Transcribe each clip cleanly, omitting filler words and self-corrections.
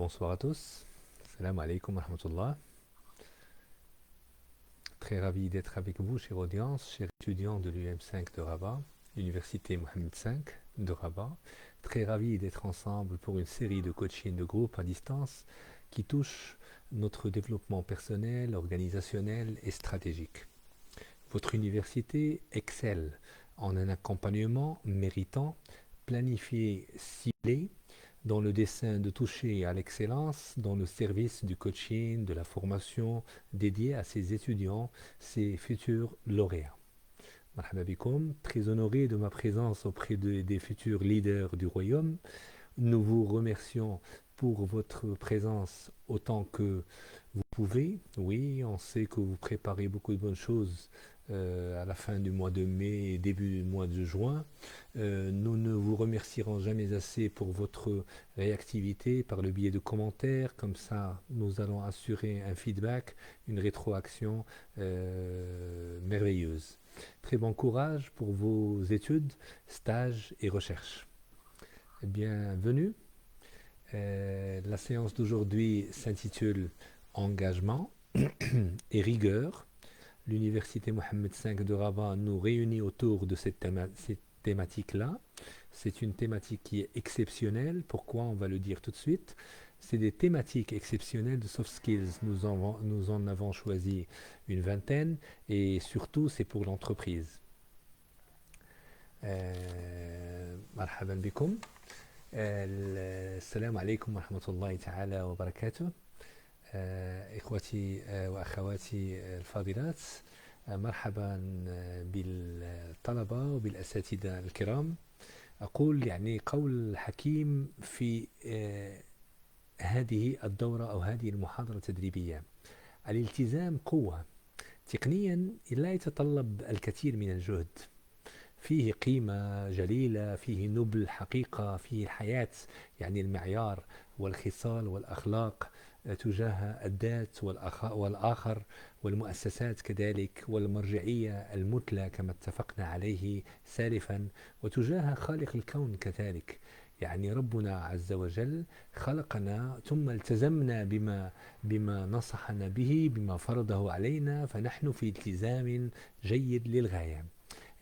Bonsoir à tous. Salam alaikum wa rahmatullah. Très ravi d'être avec vous, chère audience, chers étudiants de l'UM5 de Rabat, l'Université Mohammed V de Rabat. Très ravi d'être ensemble pour une série de coaching de groupe à distance qui touche notre développement personnel, organisationnel et stratégique. Votre université excelle en un accompagnement méritant, planifié, ciblé, dans le dessein de toucher à l'excellence dans le service du coaching, de la formation dédiée à ses étudiants, ses futurs lauréats. Marhaba bikoum, très honoré de ma présence auprès des futurs leaders du royaume. Nous vous remercions pour votre présence autant que vous pouvez. Oui, on sait que vous préparez beaucoup de bonnes choses à la fin du mois de mai et début du mois de juin. Nous ne vous remercierons jamais assez pour votre réactivité par le biais de commentaires. Comme ça, nous allons assurer un feedback, une rétroaction merveilleuse. Très bon courage pour vos études, stages et recherches. Bienvenue. La séance d'aujourd'hui s'intitule Engagement et rigueur. L'Université Mohammed V de Rabat nous réunit autour de cette thématique-là. C'est une thématique qui est exceptionnelle. Pourquoi? On va le dire tout de suite. C'est des thématiques exceptionnelles de soft skills. Nous en avons choisi une vingtaine et surtout c'est pour l'entreprise. Marhaban bikoum. السلام عليكم ورحمة الله تعالى وبركاته. إخوتي وأخواتي الفاضلات، مرحبا بالطلبة وبالأساتذة الكرام. أقول يعني قول حكيم في هذه الدورة أو هذه المحاضرة التدريبية: الالتزام قوة. تقنيا لا يتطلب الكثير من الجهد، فيه قيمة جليلة، فيه نبل حقيقة، فيه حياة، يعني المعيار والخصال والأخلاق تجاه الذات والآخر والمؤسسات كذلك، والمرجعية المثلى كما اتفقنا عليه سالفا، وتجاه خالق الكون كذلك. يعني ربنا عز وجل خلقنا ثم التزمنا بما نصحنا به، بما فرضه علينا، فنحن في التزام جيد للغاية.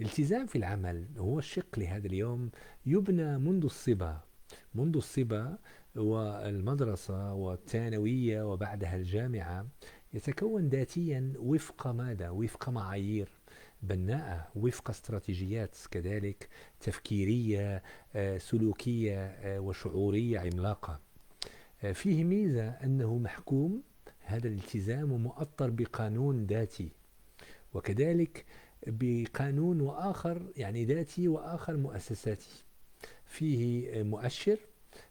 الالتزام في العمل هو الشق لهذا اليوم، يبنى منذ الصبا والمدرسة والثانوية وبعدها الجامعة. يتكون ذاتيا وفق ماذا؟ وفق معايير بناءة، وفق استراتيجيات كذلك تفكيرية سلوكية وشعورية عملاقة. فيه ميزة أنه محكوم، هذا الالتزام مؤطر بقانون ذاتي، وكذلك بقانون وآخر يعني ذاتي وآخر مؤسساتي. فيه مؤشر،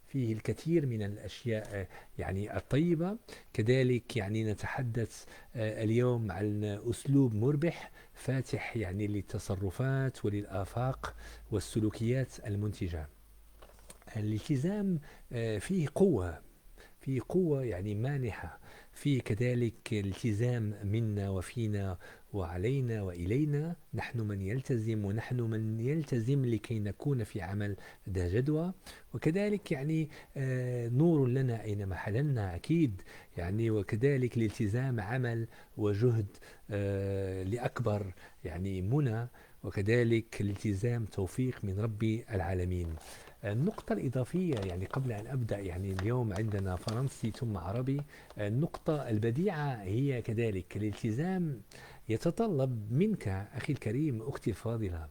فيه الكثير من الأشياء يعني الطيبة، كذلك يعني نتحدث اليوم عن أسلوب مربح فاتح يعني للتصرفات وللآفاق والسلوكيات المنتجة. الالتزام فيه قوة يعني مانحة، فيه كذلك التزام منا وفينا وعلينا وإلينا. نحن من يلتزم ونحن من يلتزم لكي نكون في عمل ذا جدوى، وكذلك يعني نور لنا أينما حللنا أكيد يعني، وكذلك الالتزام عمل وجهد لأكبر يعني منى، وكذلك الالتزام توفيق من رب العالمين. النقطة الإضافية يعني قبل أن أبدأ، يعني اليوم عندنا فرنسي ثم عربي. النقطة البديعة هي كذلك الالتزام يتطلب منك أخي الكريم أختي الفاضلة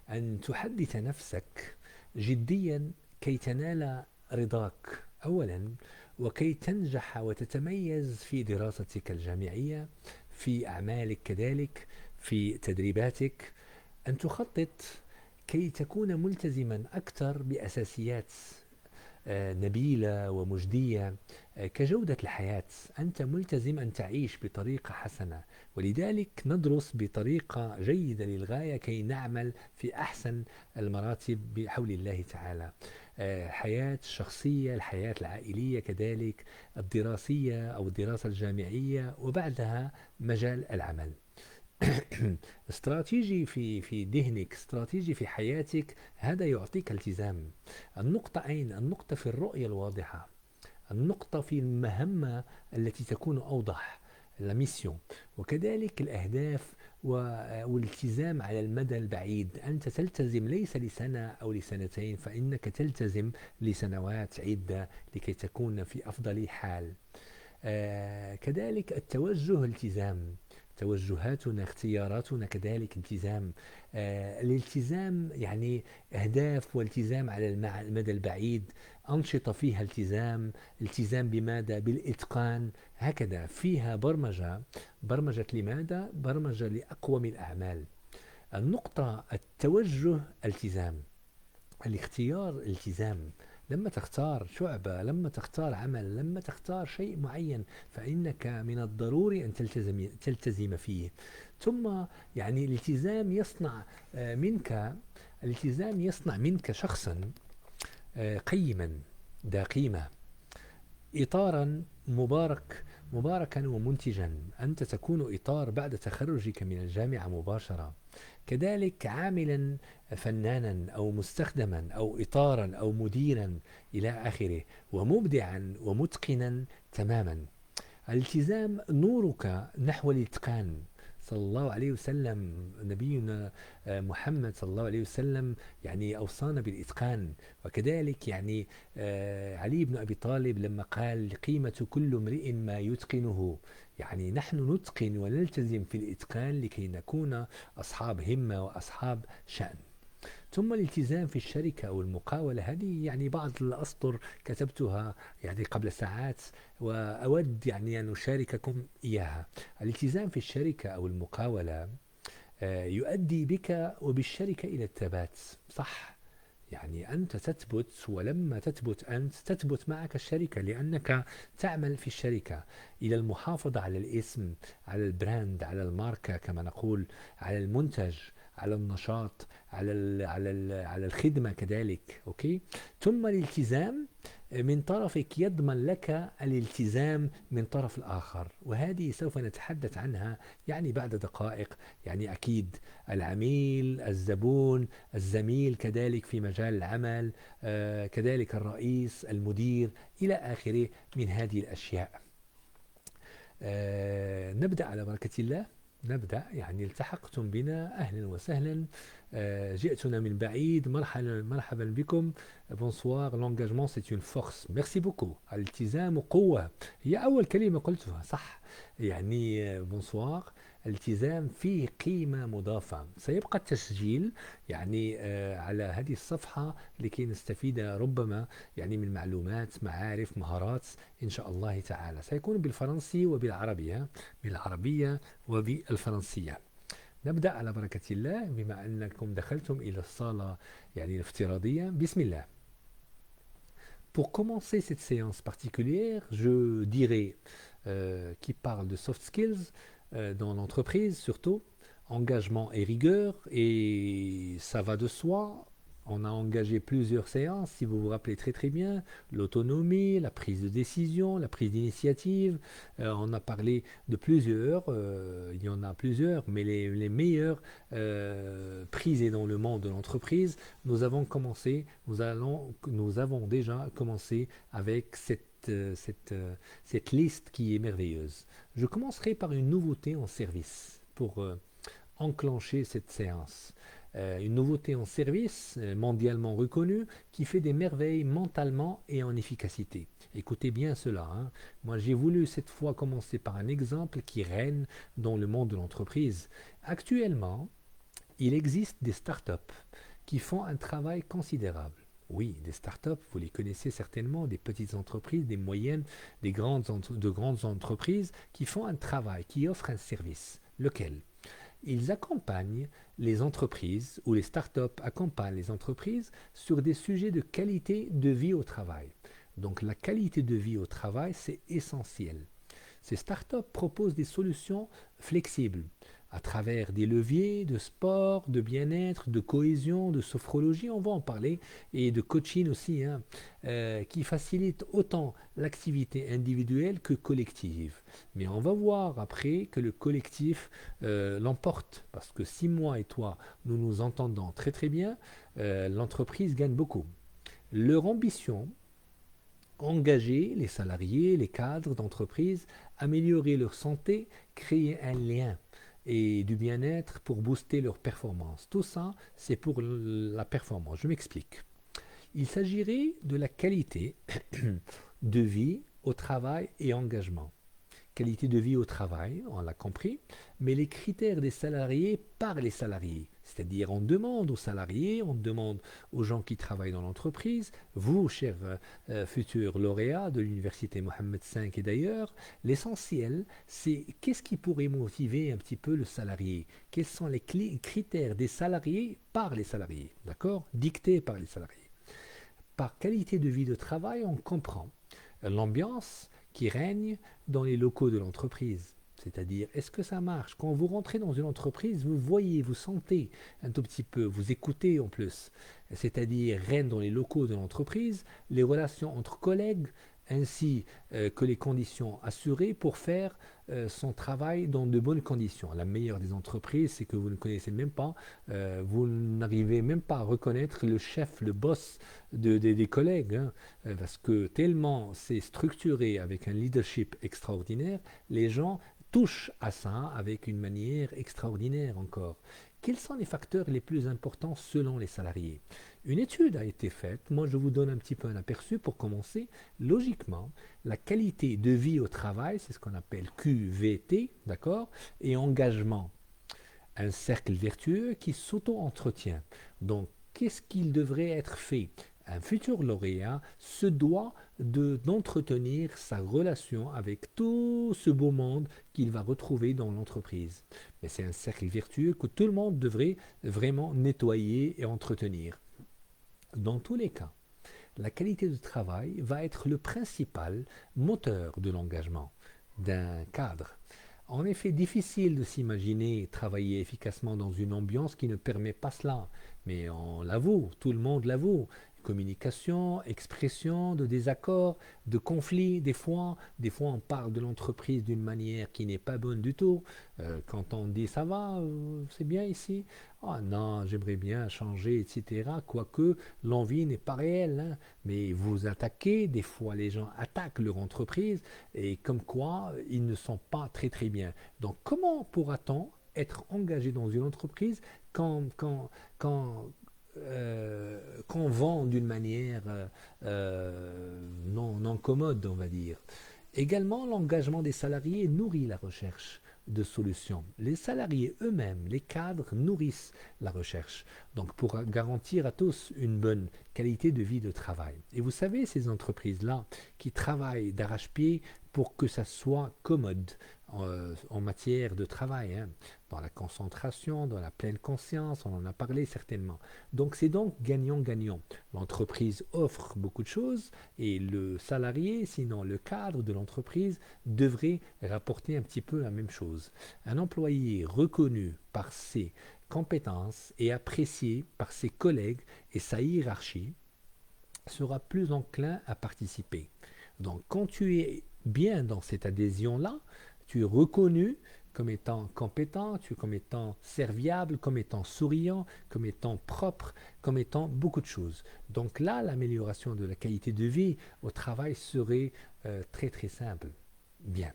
أن تحدث نفسك جديا كي تنال رضاك أولا، وكي تنجح وتتميز في دراستك الجامعية، في أعمالك كذلك، في تدريباتك. أن تخطط كي تكون ملتزما أكثر بأساسيات نبيلة ومجدية كجودة الحياة. أنت ملتزم أن تعيش بطريقة حسنة، ولذلك ندرس بطريقة جيدة للغاية كي نعمل في أحسن المراتب بحول الله تعالى. الحياة الشخصية، الحياة العائلية كذلك، الدراسية أو الدراسة الجامعية، وبعدها مجال العمل. استراتيجي في ذهنك، استراتيجي في حياتك، هذا يعطيك التزام. النقطة أين؟ النقطة في الرؤية الواضحة، النقطة في المهمة التي تكون أوضح، la mission. وكذلك الأهداف والالتزام على المدى البعيد. أنت تلتزم ليس لسنة أو لسنتين، فإنك تلتزم لسنوات عدة لكي تكون في أفضل حال. كذلك التوجه التزام، توجهاتنا اختياراتنا كذلك التزام. الالتزام يعني أهداف والتزام على المدى البعيد، أنشطة فيها التزام. التزام بماذا؟ بالإتقان. هكذا فيها برمجة. برمجة لماذا؟ برمجة لأقوم الأعمال. النقطة التوجه التزام، الاختيار التزام. لما تختار شعبة، لما تختار عمل، لما تختار شيء معين، فإنك من الضروري أن تلتزم فيه. ثم يعني الالتزام يصنع منك، الالتزام يصنع منك شخصا قيما ذا قيمة، إطارا مباركا ومنتجا. أنت تكون إطار بعد تخرجك من الجامعة مباشرة. كذلك عاملا فنانا أو مستخدما أو إطارا أو مديرا إلى آخره، ومبدعا ومتقنا تماما. الالتزام نورك نحو الإتقان. صلى الله عليه وسلم نبينا محمد صلى الله عليه وسلم يعني أوصانا بالإتقان. وكذلك يعني علي بن أبي طالب لما قال قيمة كل امرئ ما يتقنه، يعني نحن نتقن ونلتزم في الإتقان لكي نكون أصحاب همة وأصحاب شأن. ثم الالتزام في الشركة أو المقاولة، هذه يعني بعض الأسطر كتبتها يعني قبل ساعات، وأود يعني أن أشارككم إياها. الالتزام في الشركة أو المقاولة يؤدي بك وبالشركة إلى الثبات. صح، يعني أنت تثبت، ولما تثبت أنت تثبت معك الشركة، لأنك تعمل في الشركة. إلى المحافظة على الاسم، على البراند، على الماركة كما نقول، على المنتج، على النشاط، على الخدمة كذلك. أوكي. ثم الالتزام من طرفك يضمن لك الالتزام من طرف الآخر، وهذه سوف نتحدث عنها يعني بعد دقائق. يعني أكيد العميل، الزبون، الزميل كذلك في مجال العمل، كذلك الرئيس، المدير، إلى آخره من هذه الأشياء. نبدأ على بركة الله. نبدأ، يعني التحقتم بنا أهلا وسهلا. جئتنا من بعيد، مرحبا بكم. bonsoir. L'engagement c'est une force. Merci beaucoup. الالتزام قوة، هي أول كلمة قلتها صح. يعني bonsoir. الالتزام فيه قيمة مضافة. سيبقى التسجيل يعني على هذه الصفحة لكي نستفيد ربما يعني من معلومات، معارف، مهارات إن شاء الله تعالى. سيكون بالفرنسي وبالعربية، بالعربية وبالفرنسية. نبدأ على بركة الله بما أنكم دخلتم إلى الصالة يعني الافتراضية. بسم الله. Pour commencer cette séance particulière, je dirais qui parle de soft skills dans l'entreprise surtout, engagement et rigueur, et ça va de soi. On a engagé plusieurs séances, si vous vous rappelez très très bien, l'autonomie, la prise de décision, la prise d'initiative. On a parlé de plusieurs, il y en a plusieurs, mais les meilleures prises dans le monde de l'entreprise. Nous avons déjà commencé avec cette liste qui est merveilleuse. Je commencerai par une nouveauté en service pour enclencher cette séance. Une nouveauté en service mondialement reconnue qui fait des merveilles mentalement et en efficacité. Écoutez bien cela, hein. Moi, j'ai voulu cette fois commencer par un exemple qui règne dans le monde de l'entreprise. Actuellement, il existe des startups qui font un travail considérable. Oui, des startups, vous les connaissez certainement, des petites entreprises, des moyennes, de grandes entreprises qui font un travail, qui offrent un service. Lequel? Ils accompagnent les entreprises, ou les startups accompagnent les entreprises sur des sujets de qualité de vie au travail. Donc la qualité de vie au travail, c'est essentiel. Ces startups proposent des solutions flexibles à travers des leviers de sport, de bien-être, de cohésion, de sophrologie, on va en parler, et de coaching aussi, hein, qui facilitent autant l'activité individuelle que collective. Mais on va voir après que le collectif l'emporte, parce que si moi et toi, nous nous entendons très très bien, l'entreprise gagne beaucoup. Leur ambition, engager les salariés, les cadres d'entreprise, améliorer leur santé, créer un lien et du bien-être pour booster leur performance. Tout ça, c'est pour la performance. Je m'explique. Il s'agirait de la qualité de vie au travail et engagement. Qualité de vie au travail, on l'a compris, mais les critères des salariés par les salariés. C'est-à-dire, on demande aux salariés, on demande aux gens qui travaillent dans l'entreprise, vous, chers futurs lauréats de l'université Mohammed V et d'ailleurs, l'essentiel, c'est qu'est-ce qui pourrait motiver un petit peu le salarié. Quels sont les critères des salariés par les salariés, d'accord? Dictés par les salariés. Par qualité de vie de travail, on comprend l'ambiance qui règne dans les locaux de l'entreprise. C'est-à-dire, est-ce que ça marche? Quand vous rentrez dans une entreprise, vous voyez, vous sentez un tout petit peu, vous écoutez en plus. C'est-à-dire, règne dans les locaux de l'entreprise, les relations entre collègues, ainsi que les conditions assurées pour faire son travail dans de bonnes conditions. La meilleure des entreprises, c'est que vous ne connaissez même pas, vous n'arrivez même pas à reconnaître le chef, le boss des collègues, hein, parce que tellement c'est structuré avec un leadership extraordinaire, les gens touchent à ça avec une manière extraordinaire encore. Quels sont les facteurs les plus importants selon les salariés? Une étude a été faite, moi je vous donne un petit peu un aperçu pour commencer. Logiquement, la qualité de vie au travail, c'est ce qu'on appelle QVT, d'accord, et engagement, un cercle vertueux qui s'auto-entretient. Donc, qu'est-ce qu'il devrait être fait? Un futur lauréat se doit d'entretenir sa relation avec tout ce beau monde qu'il va retrouver dans l'entreprise. Mais c'est un cercle vertueux que tout le monde devrait vraiment nettoyer et entretenir. Dans tous les cas, la qualité de travail va être le principal moteur de l'engagement d'un cadre. En effet, difficile de s'imaginer travailler efficacement dans une ambiance qui ne permet pas cela. Mais on l'avoue, tout le monde l'avoue. Communication, expression de désaccords, de conflits, des fois on parle de l'entreprise d'une manière qui n'est pas bonne du tout. Quand on dit ça va, c'est bien ici. Ah non, j'aimerais bien changer, etc. Quoique l'envie n'est pas réelle, hein. Mais vous attaquez, des fois les gens attaquent leur entreprise et comme quoi ils ne sont pas très très bien. Donc comment pourra-t-on être engagé dans une entreprise quand qu'on vend d'une manière non commode, on va dire. Également, l'engagement des salariés nourrit la recherche de solutions. Les salariés eux-mêmes, les cadres, nourrissent la recherche. Donc, pour garantir à tous une bonne qualité de vie de travail. Et vous savez, ces entreprises-là qui travaillent d'arrache-pied pour que ça soit commode en matière de travail, hein, dans la concentration, dans la pleine conscience, on en a parlé certainement. Donc, c'est donc gagnant-gagnant. L'entreprise offre beaucoup de choses et le salarié, sinon le cadre de l'entreprise, devrait rapporter un petit peu la même chose. Un employé reconnu par ses compétences et apprécié par ses collègues et sa hiérarchie sera plus enclin à participer. Donc quand tu es bien dans cette adhésion-là, tu es reconnu comme étant compétent, comme étant serviable, comme étant souriant, comme étant propre, comme étant beaucoup de choses. Donc là, l'amélioration de la qualité de vie au travail serait très très simple. Bien.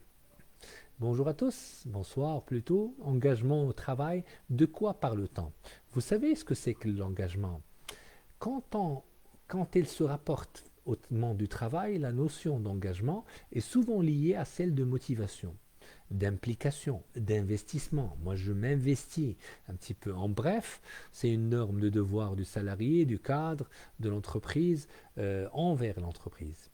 Bonjour à tous, bonsoir plutôt. Engagement au travail, de quoi parle-t-on? Vous savez ce que c'est que l'engagement? Quand, on, quand il se rapporte au monde du travail, la notion d'engagement est souvent liée à celle de motivation, d'implication, d'investissement. Moi, je m'investis un petit peu. En bref, c'est une norme de devoir du salarié, du cadre, de l'entreprise envers l'entreprise.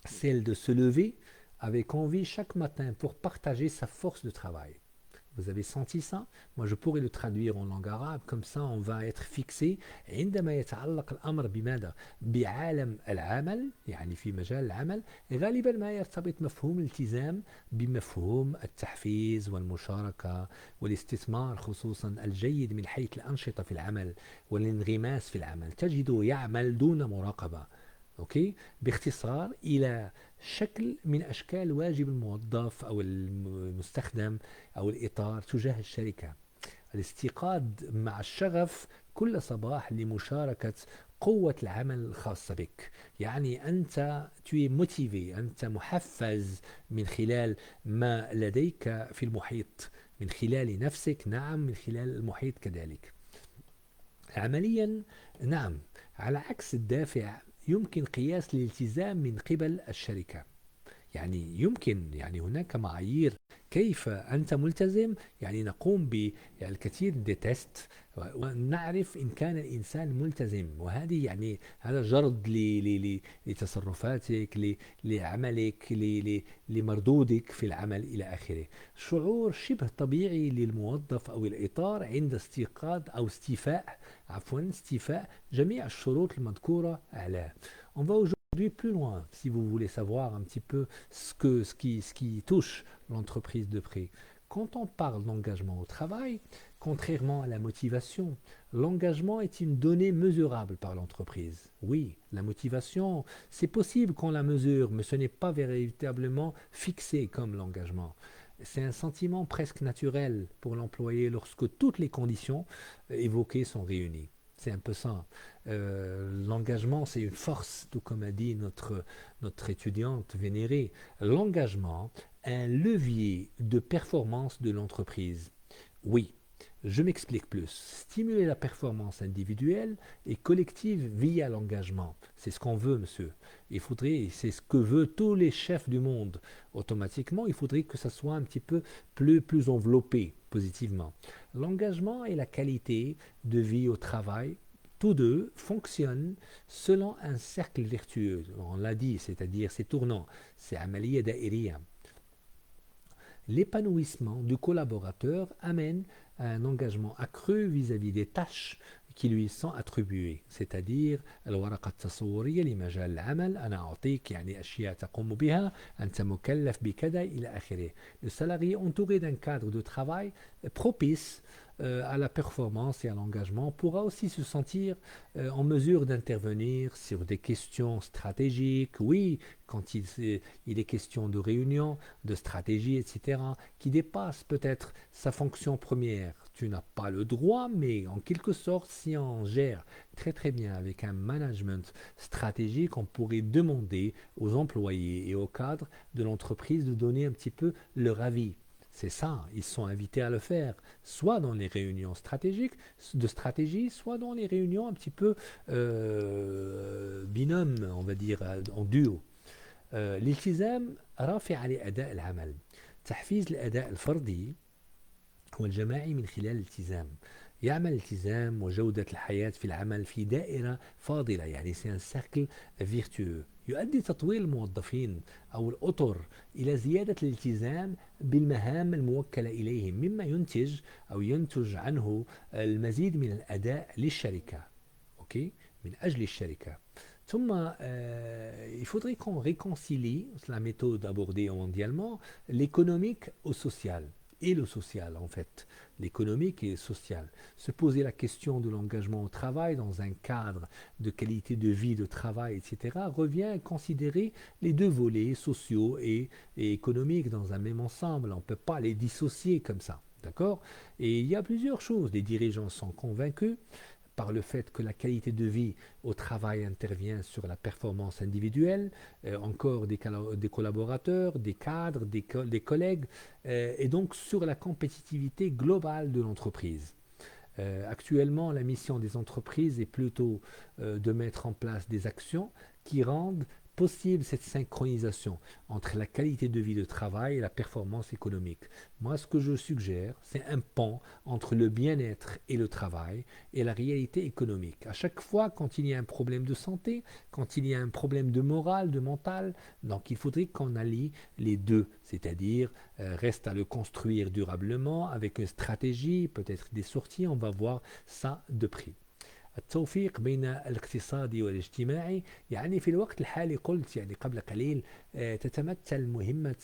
Celle de se lever avec envie chaque matin pour partager sa force de travail. Vous avez senti ça? Moi, je pourrais le traduire en langue arabe, comme ça on va être fixé. عندما يتعلق الأمر بماذا؟ بعالم العمل، يعني في مجال العمل، غالبا ما يرتبط مفهوم الالتزام بمفهوم التحفيز والمشاركة والاستثمار، خصوصا الجيد من حيث الأنشطة في العمل والانغماس في العمل. تجده يعمل دون مراقبة. أوكي؟ باختصار إلى شكل من أشكال واجب الموظف أو المستخدم أو الإطار تجاه الشركة. الاستيقاظ مع الشغف كل صباح لمشاركة قوة العمل الخاصة بك. يعني أنت tu es motivé، أنت محفز من خلال ما لديك في المحيط، من خلال نفسك، نعم، من خلال المحيط كذلك. عمليا نعم، على عكس الدافع يمكن قياس الالتزام من قبل الشركة. يعني يمكن، يعني هناك معايير كيف أنت ملتزم. يعني نقوم بالكثير دي تيست ونعرف إن كان الإنسان ملتزم، وهذه يعني هذا جرد لتصرفاتك، لعملك، لمردودك في العمل إلى آخره. شعور شبه طبيعي للموظف أو الإطار عند استيقاظ أو استيفاء، عفوا استيفاء جميع الشروط المذكورة أعلاه. On va aujourd'hui plus loin, si vous voulez savoir un petit peu ce qui touche l'entreprise de près. Quand on parle d'engagement au travail, contrairement à la motivation, l'engagement est une donnée mesurable par l'entreprise. Oui, la motivation, c'est possible qu'on la mesure, mais ce n'est pas véritablement fixé comme l'engagement. C'est un sentiment presque naturel pour l'employé lorsque toutes les conditions évoquées sont réunies. C'est un peu ça. L'engagement, c'est une force, tout comme a dit notre étudiante vénérée. L'engagement, un levier de performance de l'entreprise. Oui, je m'explique plus. Stimuler la performance individuelle et collective via l'engagement. C'est ce qu'on veut, monsieur. C'est ce que veulent tous les chefs du monde. Automatiquement, il faudrait que ça soit un petit peu plus enveloppé positivement. L'engagement et la qualité de vie au travail, tous deux fonctionnent selon un cercle vertueux. On l'a dit, c'est-à-dire c'est tournant, c'est عملية دائرية. L'épanouissement du collaborateur amène à un engagement accru vis-à-vis des tâches qui lui sont attribuées. C'est-à-dire الورقة التصورية لمجال العمل، أنا أعطيك يعني أشياء تقوم بها، أنت مكلف بكذا إلى آخره. Le salarié entouré d'un cadre de travail propice à la performance et à l'engagement pourra aussi se sentir en mesure d'intervenir sur des questions stratégiques, oui, quand il est question de réunion, de stratégie, etc., qui dépassent peut-être sa fonction première. Tu n'as pas le droit, mais en quelque sorte, si on gère très très bien avec un management stratégique, on pourrait demander aux employés et aux cadres de l'entreprise de donner un petit peu leur avis. C'est ça, ils sont invités à le faire, soit dans les réunions stratégiques, de stratégie, soit dans les réunions un petit peu binôme, on va dire, en duo. الالتزام رافع لأداء العمل. تحفيز الأداء الفردي والجماعي من خلال الالتزام. يعمل الالتزام وجودة الحياة في العمل في دائرة فاضلة، يعني c'est un cercle vertueux. يؤدي تطوير الموظفين أو الأطر إلى زيادة الالتزام بالمهام الموكلة إليهم، مما ينتج أو ينتج عنه المزيد من الأداء للشركة. أوكي؟ من أجل الشركة. ثم il faudrait qu'on réconcilie la méthode abordée mondialement, l'économique au social. Et le social en fait, l'économique et le social. Se poser la question de l'engagement au travail dans un cadre de qualité de vie, de travail, etc., revient à considérer les deux volets sociaux et économiques dans un même ensemble. On ne peut pas les dissocier comme ça. D'accord? Et il y a plusieurs choses. Les dirigeants sont convaincus par le fait que la qualité de vie au travail intervient sur la performance individuelle, encore des collaborateurs, des cadres, des collègues, et donc sur la compétitivité globale de l'entreprise. Actuellement, la mission des entreprises est plutôt de mettre en place des actions qui rendent possible cette synchronisation entre la qualité de vie de travail et la performance économique. Moi, ce que je suggère, c'est un pont entre le bien-être et le travail et la réalité économique. À chaque fois, quand il y a un problème de santé, quand il y a un problème de morale, de mental, donc il faudrait qu'on allie les deux, c'est-à-dire reste à le construire durablement avec une stratégie, peut-être des sorties, on va voir ça de près. التوفيق بين الاقتصادي والاجتماعي، يعني في الوقت الحالي قلت يعني قبل قليل تتمثل مهمة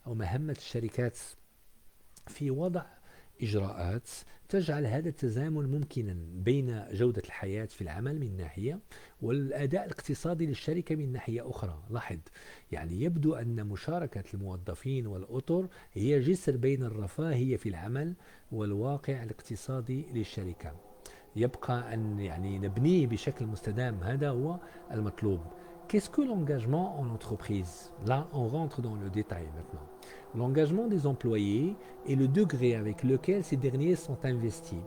أو مهمة الشركات في وضع إجراءات تجعل هذا التزامن ممكنا بين جودة الحياة في العمل من ناحية والأداء الاقتصادي للشركة من ناحية أخرى. لاحظ، يعني يبدو أن مشاركة الموظفين والأطر هي جسر بين الرفاهية في العمل والواقع الاقتصادي للشركة. يبقى أن يعني نبنيه بشكل مستدام. هذا هو المطلوب. Qu'est-ce que l'engagement en entreprise? Là, on rentre dans le détail maintenant. L'engagement des employés est le degré avec lequel ces derniers sont investis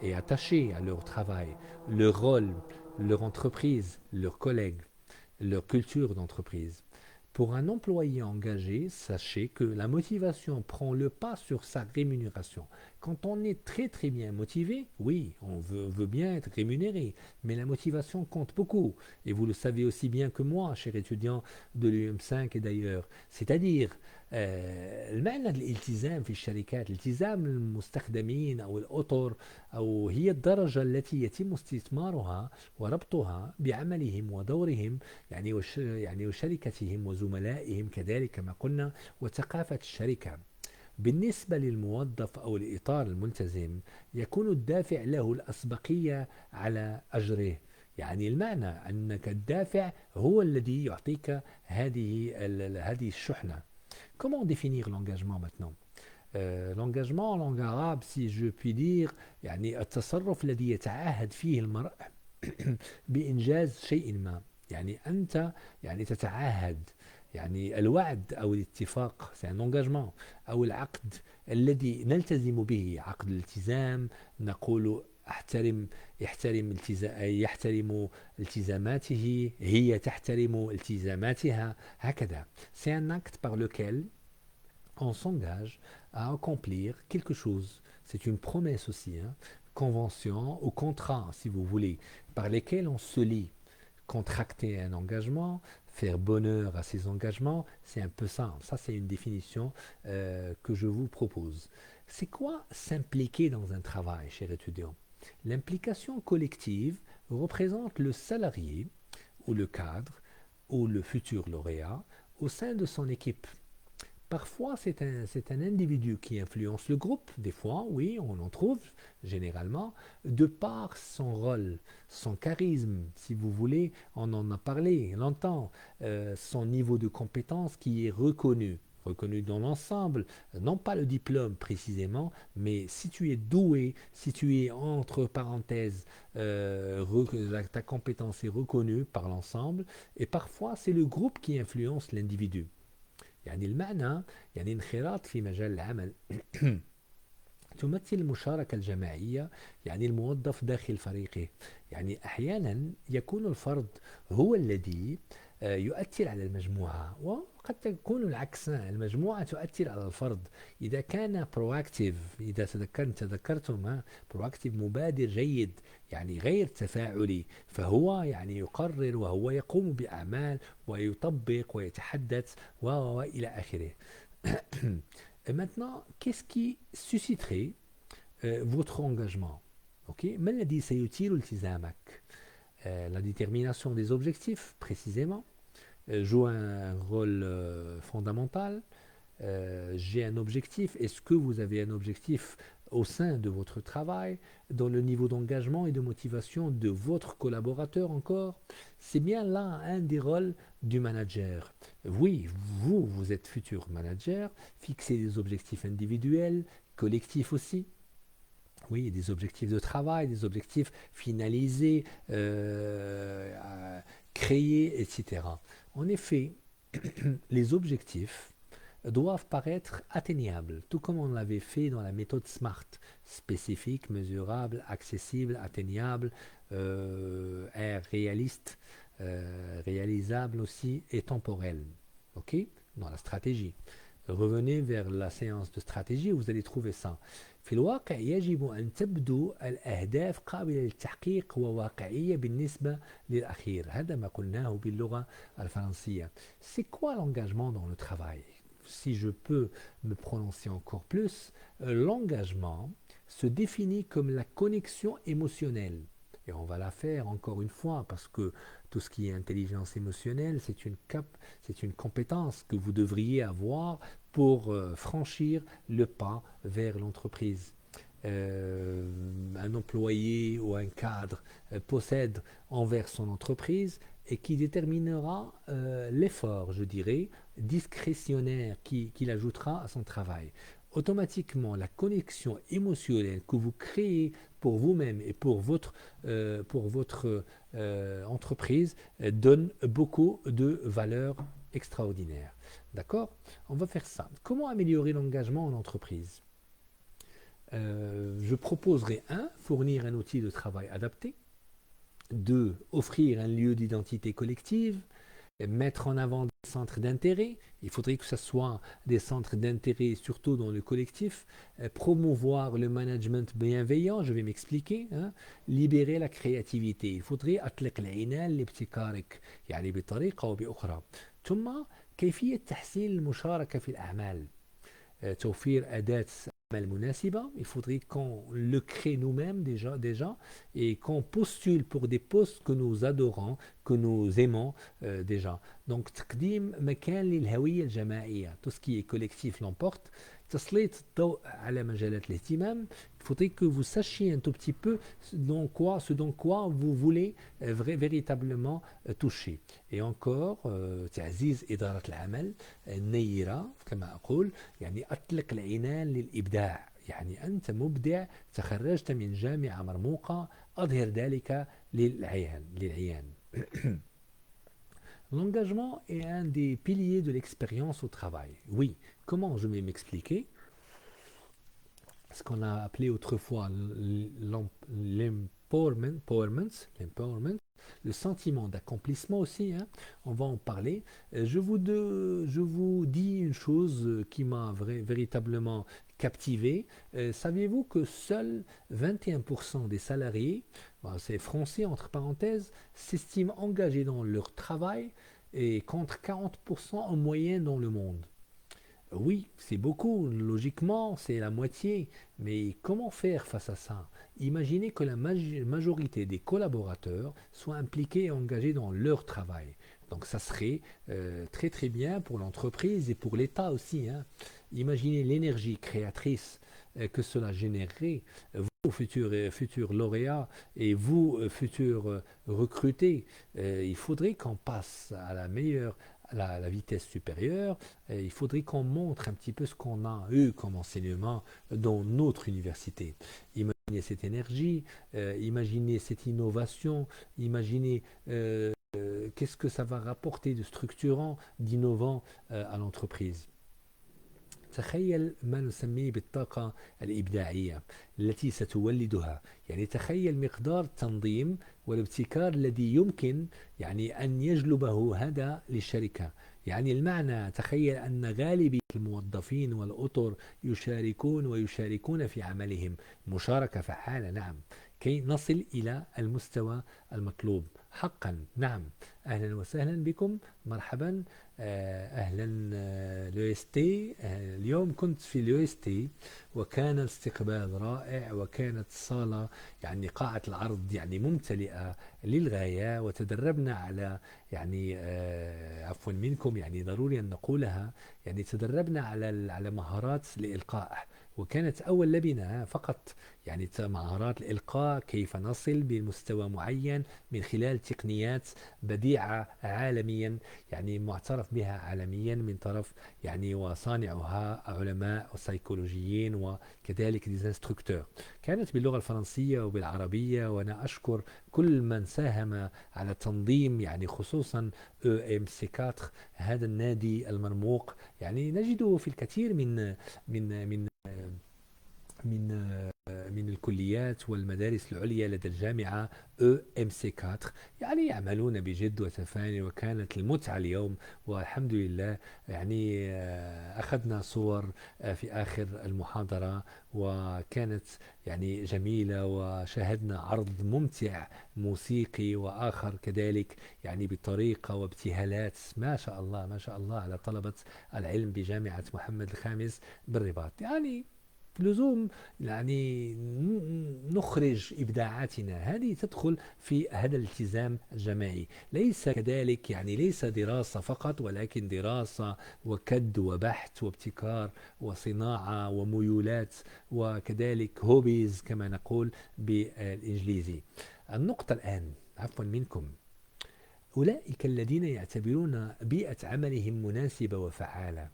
et attachés à leur travail, leur rôle, leur entreprise, leurs collègues, leur culture d'entreprise. Pour un employé engagé, sachez que la motivation prend le pas sur sa rémunération. Quand on est très très bien motivé, oui, on veut bien être rémunéré, mais la motivation compte beaucoup. Et vous le savez aussi bien que moi, cher étudiant de l'UM5 et d'ailleurs. C'est-à-dire, المعنى الالتزام في الشركات، التزام المستخدمين أو الأطر، أو هي الدرجة التي يتم استثمارها وربطها بعملهم ودورهم، يعني وشركتهم وزملائهم كذلك كما قلنا، وثقافة الشركة. بالنسبة للموظف أو الإطار الملتزم يكون الدافع له الأسبقية على أجره. يعني المعنى أنك الدافع هو الذي يعطيك هذه الشحنة. Comment définir l'engagement maintenant? L'engagement en langue arabe, si je puis dire، يعني التصرف الذي يتعهد فيه المرء بإنجاز شيء ما. يعني أنت يعني تتعهد، يعني الوعد أو الاتفاق c'est un engagement، أو العقد الذي نلتزم به، عقد الالتزام. نقول يحترم التزاماته، هي تحترم التزاماتها، هكذا. C'est un acte par lequel on s'engage à accomplir quelque chose. C'est une promesse aussi, hein, convention ou contrat, si vous voulez, par lesquels on se lie. Contracter un engagement, faire bonheur à ses engagements, c'est un peu ça. Ça, c'est une définition que je vous propose. C'est quoi s'impliquer dans un travail, cher étudiant? L'implication collective représente le salarié ou le cadre ou le futur lauréat au sein de son équipe. Parfois, c'est un individu qui influence le groupe. Des fois, oui, on en trouve généralement, de par son rôle, son charisme, si vous voulez, on en a parlé longtemps, son niveau de compétence qui est reconnu dans l'ensemble, non pas le diplôme précisément, mais si tu es doué, si tu es entre parenthèses, ta compétence est reconnue par l'ensemble, et parfois c'est le groupe qui influence l'individu. يعني المعنى يعني انخراط في مجال العمل تمثل المشاركة الجماعية، يعني الموظف داخل فريقه. يعني أحيانا يكون الفرد هو الذي يؤثر على المجموعة، وقد تكون العكس، المجموعة تؤثر على الفرد. إذا كان proactive، إذا تذكرتم proactive مبادر جيد، يعني غير تفاعلي، فهو يعني يقرر وهو يقوم بأعمال ويطبق ويتحدث وإلى آخره. Et maintenant, qu'est-ce qui susciterait votre engagement? Okay. ما الذي سيثير التزامك؟ La détermination des objectifs, précisément, joue un rôle fondamental. J'ai un objectif. Est-ce que vous avez un objectif au sein de votre travail, dans le niveau d'engagement et de motivation de votre collaborateur encore? C'est bien là un des rôles du manager. Oui, vous êtes futur manager, fixez des objectifs individuels, collectifs aussi. Oui, des objectifs de travail, des objectifs finalisés, créés, etc. En effet, les objectifs doivent paraître atteignables, tout comme on l'avait fait dans la méthode SMART: spécifique, mesurable, accessible, atteignable, réaliste, réalisable aussi, et temporel. Ok? Dans la stratégie. Revenez vers la séance de stratégie, vous allez trouver ça. في الواقع يجب أن تبدو الأهداف قابلة للتحقيق وواقعية بالنسبة للأخير. هذا ما قلناه باللغة الفرنسية. C'est quoi l'engagement dans le travail? Si je peux me prononcer encore plus, l'engagement se définit comme la connexion émotionnelle. Et on va la faire encore une fois parce que tout ce qui est intelligence émotionnelle, c'est une compétence que vous devriez avoir pour franchir le pas vers l'entreprise. Un employé ou un cadre possède envers son entreprise et qui déterminera l'effort, je dirais, discrétionnaire qu'il ajoutera à son travail. automatiquement la connexion émotionnelle que vous créez pour vous-même et pour votre entreprise donne beaucoup de valeur extraordinaire. D'accord? On va faire ça. Comment améliorer l'engagement en entreprise? Je proposerai un, fournir un outil de travail adapté. Deux, offrir un lieu d'identité collective. Mettre en avant des centres d'intérêt. Il faudrait que ce soit des centres d'intérêt, surtout dans le collectif. Promouvoir le management bienveillant, je vais m'expliquer. Hein. Libérer la créativité. Il faudrait أطلق العنان لابتكارك يعني بطريقة أو بأخرى. ثم كيفية تحسين المشاركة في الأعمال. توفير أداة عمل مناسبة. Il faudrait qu'on le crée nous-mêmes déjà et qu'on postule pour des postes que nous adorons, que nous aimons déjà. Donc تقديم مكان للهوية الجماعية. Tout ce qui est collectif l'emporte. تسليط الضوء على مجالات الاهتمام. Il faudrait que vous sachiez un tout petit peu ce dans quoi vous voulez véritablement toucher. Et encore, تعزيز إدارة العمل النيرة كما أقول يعني أطلق العنان للإبداع يعني أنت مبدع تخرجت من جامعة مرموقة أظهر ذلك للعيان. L'engagement est un des piliers de l'expérience au travail. Oui, comment je vais m'expliquer? Ce qu'on a appelé autrefois l'empowerment, le sentiment d'accomplissement aussi, hein, on va en parler. Je vous dis une chose qui m'a véritablement captivé. Saviez-vous que seuls 21% des salariés, c'est français entre parenthèses, s'estiment engagés dans leur travail et contre 40% en moyenne dans le monde? Oui, c'est beaucoup, logiquement, c'est la moitié, mais comment faire face à ça? Imaginez que la majorité des collaborateurs soient impliqués et engagés dans leur travail. Donc ça serait très très bien pour l'entreprise et pour l'État aussi. Hein. Imaginez l'énergie créatrice que cela générerait. Vous, futurs lauréats, et vous, futurs recrutés, il faudrait qu'on passe à la meilleure la vitesse supérieure, il faudrait qu'on montre un petit peu ce qu'on a eu comme enseignement dans notre université. Imaginez cette énergie, imaginez cette innovation, imaginez qu'est-ce que ça va rapporter de structurant, d'innovant à l'entreprise. تخيل ما نسميه بالطاقة الإبداعية التي ستولدها يعني تخيل مقدار التنظيم والابتكار الذي يمكن يعني أن يجلبه هذا للشركة يعني المعنى تخيل أن غالبية الموظفين والأطر يشاركون في عملهم مشاركة فعالة نعم كي نصل إلى المستوى المطلوب حقا نعم أهلا وسهلا بكم مرحبا أهلا لو اس تي اليوم كنت في لو اس تي وكان الاستقبال رائع وكانت الصالة يعني قاعة العرض يعني ممتلئة للغاية وتدربنا على يعني عفوا منكم يعني ضروري أن نقولها يعني تدربنا على مهارات الإلقاء وكانت أول لبنة فقط يعني مهارات الإلقاء كيف نصل بمستوى معين من خلال تقنيات بديعة عالميا يعني معترف بها عالميا من طرف يعني وصانعها علماء وسيكولوجيين وكذلك ديزانستركتور كانت باللغة الفرنسية وبالعربية وأنا أشكر كل من ساهم على تنظيم يعني خصوصا MC4 هذا النادي المرموق يعني نجده في الكثير من من من الكليات والمدارس العليا لدى الجامعة EMC4 يعني يعملون بجد وتفاني وكانت المتعة اليوم والحمد لله يعني أخذنا صور في آخر المحاضرة وكانت يعني جميلة وشاهدنا عرض ممتع موسيقي وآخر كذلك يعني بطريقة وابتهالات ما شاء الله ما شاء الله على طلبة العلم بجامعة محمد الخامس بالرباط يعني لزوم يعني نخرج إبداعاتنا هذه تدخل في هذا الالتزام الجماعي ليس كذلك يعني ليس دراسة فقط ولكن دراسة وكد وبحث وابتكار وصناعة وميولات وكذلك هوبيز كما نقول بالإنجليزي النقطة الآن عفوا منكم أولئك الذين يعتبرون بيئة عملهم مناسبة وفعالة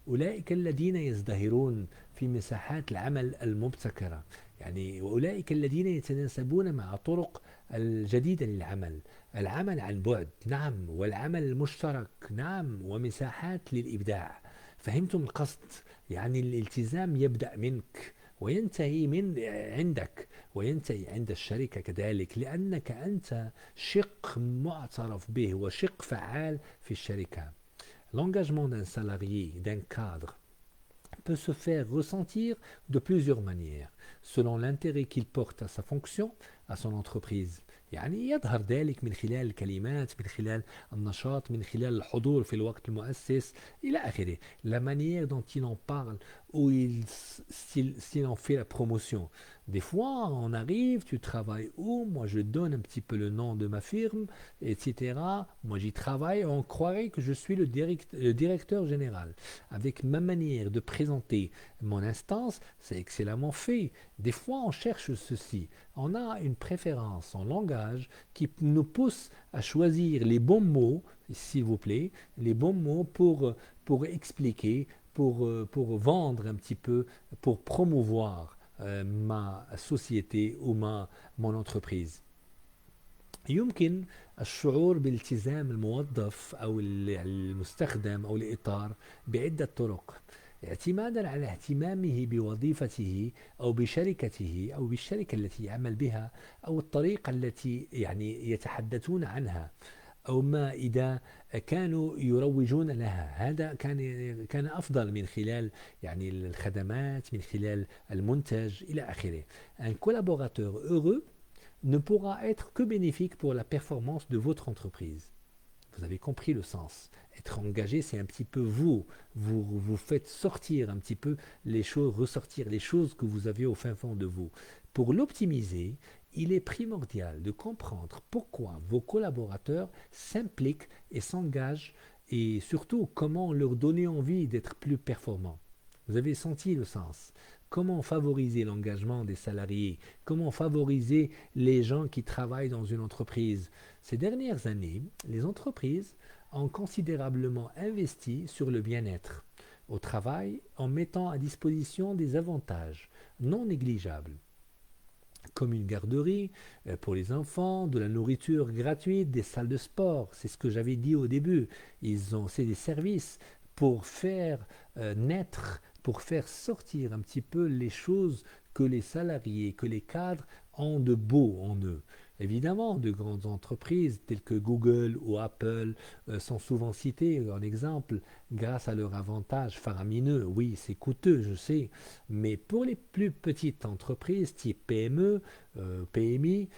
أولئك الذين يزدهرون في مساحات العمل المبتكرة، يعني وأولئك الذين يتناسبون مع طرق الجديدة للعمل، العمل عن بعد نعم، والعمل المشترك نعم، ومساحات للإبداع. فهمتم القصد؟ يعني الالتزام يبدأ منك وينتهي من عندك، وينتهي عند الشركة كذلك، لأنك أنت شق معترف به وشق فعال في الشركة. L'engagement d'un salarié, d'un cadre, peut se faire ressentir de plusieurs manières, selon l'intérêt qu'il porte à sa fonction, à son entreprise. يعني يظهر ذلك من خلال الكلمات، من خلال النشاط، من خلال الحضور في الوقت المؤسس إلى آخره. La manière dont il en parle ou s'il en fait la promotion. Des fois, on arrive, tu travailles où? Moi, je donne un petit peu le nom de ma firme, etc. Moi, j'y travaille, on croirait que je suis le directeur général. Avec ma manière de présenter mon instance, c'est excellemment fait. Des fois, on cherche ceci. On a une préférence en langage qui nous pousse à choisir les bons mots, s'il vous plaît, les bons mots pour expliquer, pour vendre un petit peu, pour promouvoir ma société ou mon entreprise. يمكن الشعور بالالتزام الموظف أو المستخدم أو الإطار بعدة طرق، اعتمادا على اهتمامه بوظيفته أو بشركته أو بالشركة التي يعمل بها، أو الطريقة التي يعني يتحدثون عنها، أو ما إذا كانوا يروجون لها. هذا كان أفضل من خلال يعني الخدمات، من خلال المنتج إلى آخره. Un collaborateur heureux ne pourra être que bénéfique pour la performance de votre entreprise. Vous avez compris le sens. Être engagé, c'est un petit peu vous faites sortir un petit peu les choses, ressortir les choses que vous avez au fin fond de vous. Pour l'optimiser, il est primordial de comprendre pourquoi vos collaborateurs s'impliquent et s'engagent, et surtout comment leur donner envie d'être plus performants. Vous avez senti le sens. Comment favoriser l'engagement des salariés? Comment favoriser les gens qui travaillent dans une entreprise? Ces dernières années, les entreprises ont considérablement investi sur le bien-être au travail en mettant à disposition des avantages non négligeables, comme une garderie pour les enfants, de la nourriture gratuite, des salles de sport. C'est ce que j'avais dit au début. C'est des services pour faire naître, pour faire sortir un petit peu les choses que les salariés, que les cadres ont de beau en eux. Évidemment, de grandes entreprises telles que Google ou Apple sont souvent citées en exemple grâce à leurs avantages faramineux. Oui, c'est coûteux, je sais, mais pour les plus petites entreprises type PME, PMI,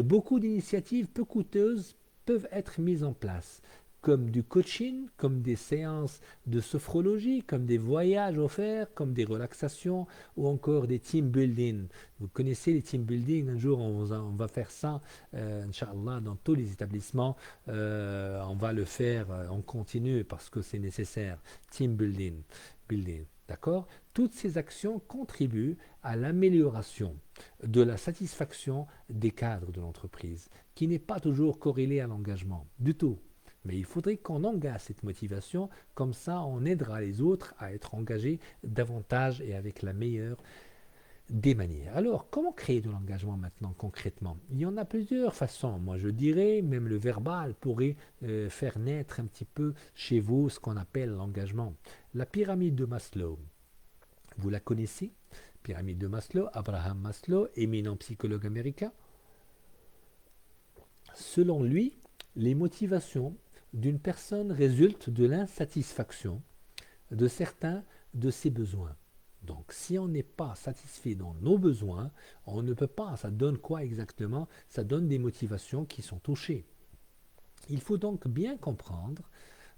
beaucoup d'initiatives peu coûteuses peuvent être mises en place, comme du coaching, comme des séances de sophrologie, comme des voyages offerts, comme des relaxations ou encore des team building. Vous connaissez les team building, un jour on va faire ça, Inch'Allah, dans tous les établissements. On va le faire en continu parce que c'est nécessaire. Team building. D'accord? Toutes ces actions contribuent à l'amélioration de la satisfaction des cadres de l'entreprise, qui n'est pas toujours corrélée à l'engagement, du tout. Mais il faudrait qu'on engage cette motivation, comme ça on aidera les autres à être engagés davantage et avec la meilleure des manières. Alors, comment créer de l'engagement maintenant concrètement? Il y en a plusieurs façons. Moi je dirais, même le verbal pourrait faire naître un petit peu chez vous ce qu'on appelle l'engagement. La pyramide de Maslow, vous la connaissez? Pyramide de Maslow, Abraham Maslow, éminent psychologue américain. Selon lui, les motivations d'une personne résulte de l'insatisfaction de certains de ses besoins. Donc, si on n'est pas satisfait dans nos besoins, on ne peut pas. Ça donne quoi exactement? Ça donne des motivations qui sont touchées. Il faut donc bien comprendre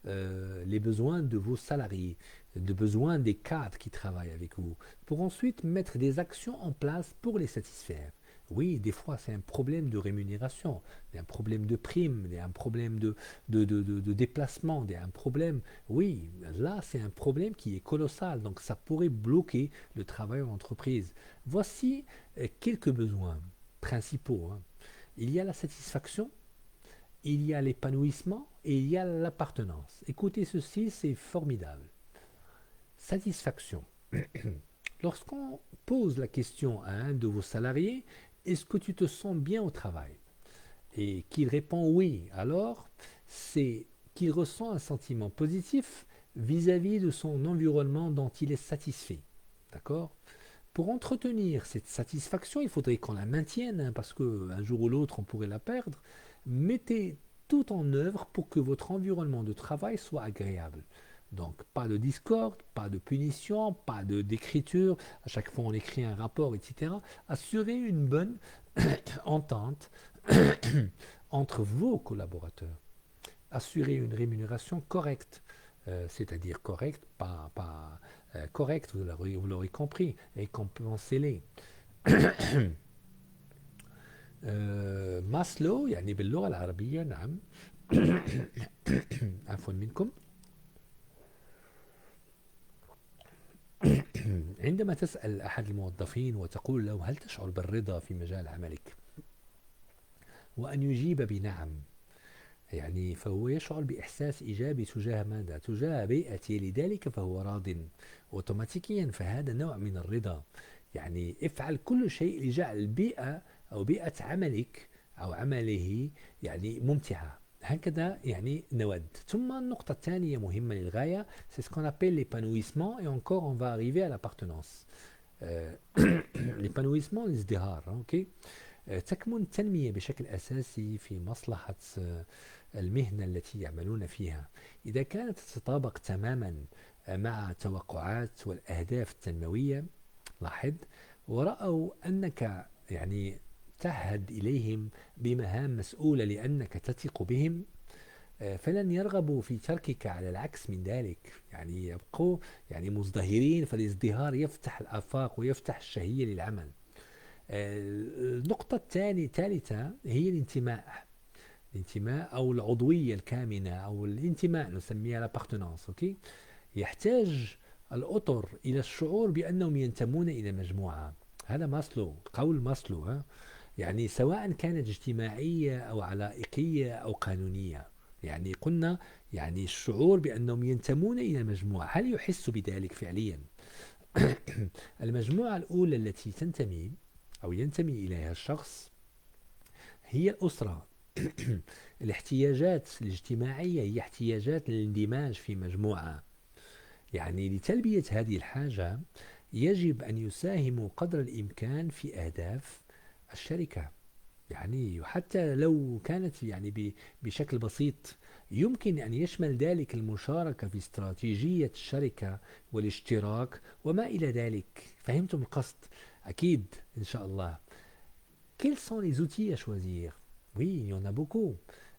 les besoins de vos salariés, les besoins des cadres qui travaillent avec vous, pour ensuite mettre des actions en place pour les satisfaire. Oui, des fois, c'est un problème de rémunération, un problème de prime, un problème de déplacement, un problème... Oui, là, c'est un problème qui est colossal, donc ça pourrait bloquer le travail en entreprise. Voici quelques besoins principaux. Hein. Il y a la satisfaction, il y a l'épanouissement et il y a l'appartenance. Écoutez ceci, c'est formidable. Satisfaction. Lorsqu'on pose la question à un de vos salariés, est-ce que tu te sens bien au travail? Et qu'il répond oui, alors c'est qu'il ressent un sentiment positif vis-à-vis de son environnement dont il est satisfait. D'accord? Pour entretenir cette satisfaction, il faudrait qu'on la maintienne, hein, parce qu'un jour ou l'autre, on pourrait la perdre. Mettez tout en œuvre pour que votre environnement de travail soit agréable. Donc, pas de discorde, pas de punition, pas d'écriture. À chaque fois, on écrit un rapport, etc. Assurez une bonne entente entre vos collaborateurs. Assurez une rémunération correcte, c'est-à-dire correcte, pas correcte, vous l'aurez compris, et compensez-les. ماسلو يعني باللغة العربية نعم عفوا منكم عندما تسأل أحد الموظفين وتقول له هل تشعر بالرضا في مجال عملك وأن يجيب بنعم يعني فهو يشعر بإحساس إيجابي تجاه ماذا؟ تجاه بيئته لذلك فهو راض أوتوماتيكيا فهذا نوع من الرضا يعني افعل كل شيء لجعل البيئة أو بيئة عملك أو عمله يعني ممتعة هكذا يعني نود ثم النقطة الثانية مهمة للغاية c'est ce qu'on appelle l'épanouissement et encore on va arriver à l'appartenance l'épanouissement الازدهار اوكي تكمن التنمية بشكل أساسي في مصلحة المهنة التي يعملون فيها إذا كانت تتطابق تماما مع التوقعات والأهداف التنموية لاحظ ورأوا أنك يعني تعهد إليهم بمهام مسؤولة لأنك تثق بهم فلن يرغبوا في تركك على العكس من ذلك يعني يبقوا يعني مزدهرين فالازدهار يفتح الآفاق ويفتح الشهية للعمل النقطة الثالثة هي الانتماء أو العضوية الكامنة أو الانتماء نسميها l'appartenance أوكي يحتاج الأطر إلى الشعور بأنهم ينتمون إلى مجموعة هذا ماسلو قول ماسلو يعني سواء كانت اجتماعية أو علائقية أو قانونية يعني قلنا يعني الشعور بأنهم ينتمون إلى مجموعة هل يحس بذلك فعليا المجموعة الأولى التي تنتمي أو ينتمي إليها الشخص هي الأسرة الاحتياجات الاجتماعية هي احتياجات للاندماج في مجموعة يعني لتلبية هذه الحاجة يجب أن يساهموا قدر الإمكان في أهداف الشركة يعني حتى لو كانت يعني بشكل بسيط يمكن أن يشمل ذلك المشاركة في استراتيجية الشركة والاشتراك وما إلى ذلك فهمتم القصد أكيد إن شاء الله Quels sont les outils à choisir? Oui, il y en a beaucoup.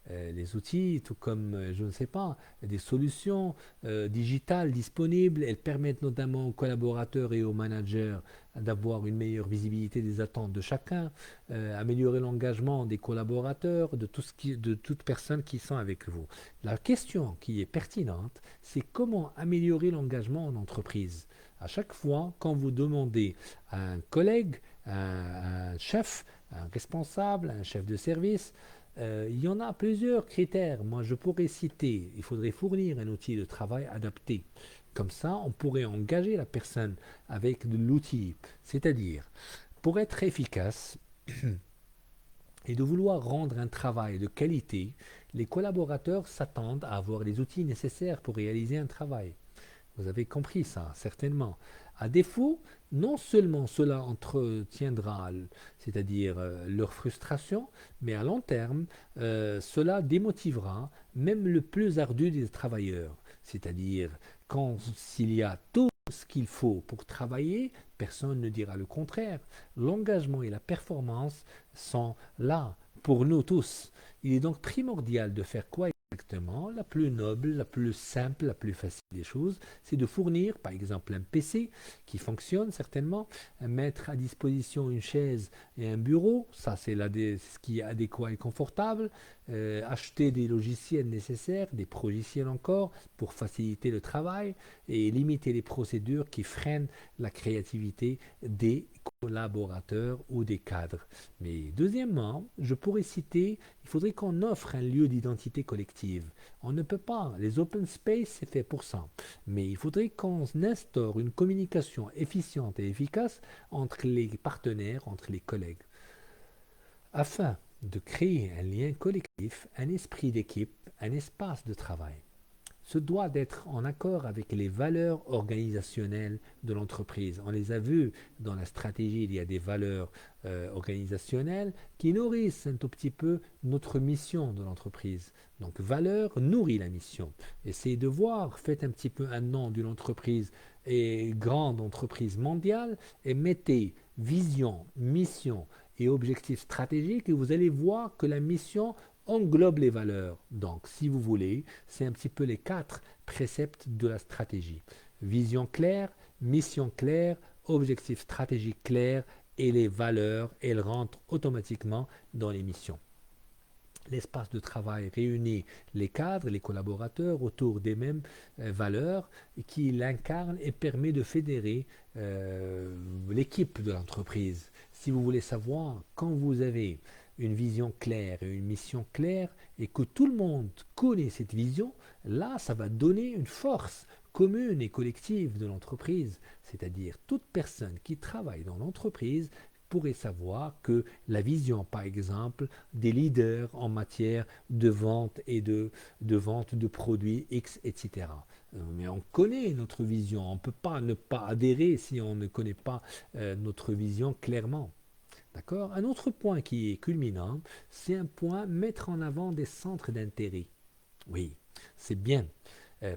Les outils, tout comme, je ne sais pas, des solutions digitales disponibles, elles permettent notamment aux collaborateurs et aux managers d'avoir une meilleure visibilité des attentes de chacun, améliorer l'engagement des collaborateurs, de toute personne qui sont avec vous. La question qui est pertinente, c'est comment améliorer l'engagement en entreprise. À chaque fois, quand vous demandez à un collègue, un chef, un responsable, un chef de service, il y en a plusieurs critères. Moi, je pourrais citer, il faudrait fournir un outil de travail adapté. Comme ça, on pourrait engager la personne avec de l'outil. C'est-à-dire, pour être efficace et de vouloir rendre un travail de qualité, les collaborateurs s'attendent à avoir les outils nécessaires pour réaliser un travail. Vous avez compris ça, certainement. À défaut, non seulement cela entretiendra, c'est-à-dire leur frustration, mais à long terme, cela démotivera même le plus ardu des travailleurs. C'est-à-dire, quand s'il y a tout ce qu'il faut pour travailler, personne ne dira le contraire. L'engagement et la performance sont là pour nous tous. Il est donc primordial de faire quoi exactement? La plus noble, la plus simple, la plus facile des choses, c'est de fournir par exemple un PC qui fonctionne certainement, mettre à disposition une chaise et un bureau, ça c'est ce qui est adéquat et confortable, acheter des logiciels nécessaires, des progiciels encore pour faciliter le travail et limiter les procédures qui freinent la créativité des collaborateurs ou des cadres. Mais deuxièmement, je pourrais citer, il faudrait qu'on offre un lieu d'identité collective. On ne peut pas, les open space c'est fait pour ça. Mais il faudrait qu'on instaure une communication efficiente et efficace entre les partenaires, entre les collègues, afin de créer un lien collectif, un esprit d'équipe, un espace de travail. Ce doit être en accord avec les valeurs organisationnelles de l'entreprise. On les a vues dans la stratégie, il y a des valeurs organisationnelles qui nourrissent un tout petit peu notre mission de l'entreprise. Donc valeur nourrit la mission. Essayez de voir, faites un petit peu un nom d'une entreprise et grande entreprise mondiale et mettez vision, mission et objectifs stratégiques et vous allez voir que la mission englobe les valeurs. Donc, si vous voulez, c'est un petit peu les quatre préceptes de la stratégie. Vision claire, mission claire, objectif stratégique clair et les valeurs, elles rentrent automatiquement dans les missions. L'espace de travail réunit les cadres, les collaborateurs autour des mêmes valeurs qui l'incarnent et permet de fédérer l'équipe de l'entreprise. Si vous voulez savoir, quand vous avez une vision claire et une mission claire et que tout le monde connaît cette vision, là, ça va donner une force commune et collective de l'entreprise. C'est-à-dire toute personne qui travaille dans l'entreprise pourrait savoir que la vision, par exemple, des leaders en matière de vente et de vente de produits X, etc. Mais on connaît notre vision, on ne peut pas ne pas adhérer si on ne connaît pas notre vision clairement. D'accord. Un autre point qui est culminant, c'est un point mettre en avant des centres d'intérêt. Oui, c'est bien.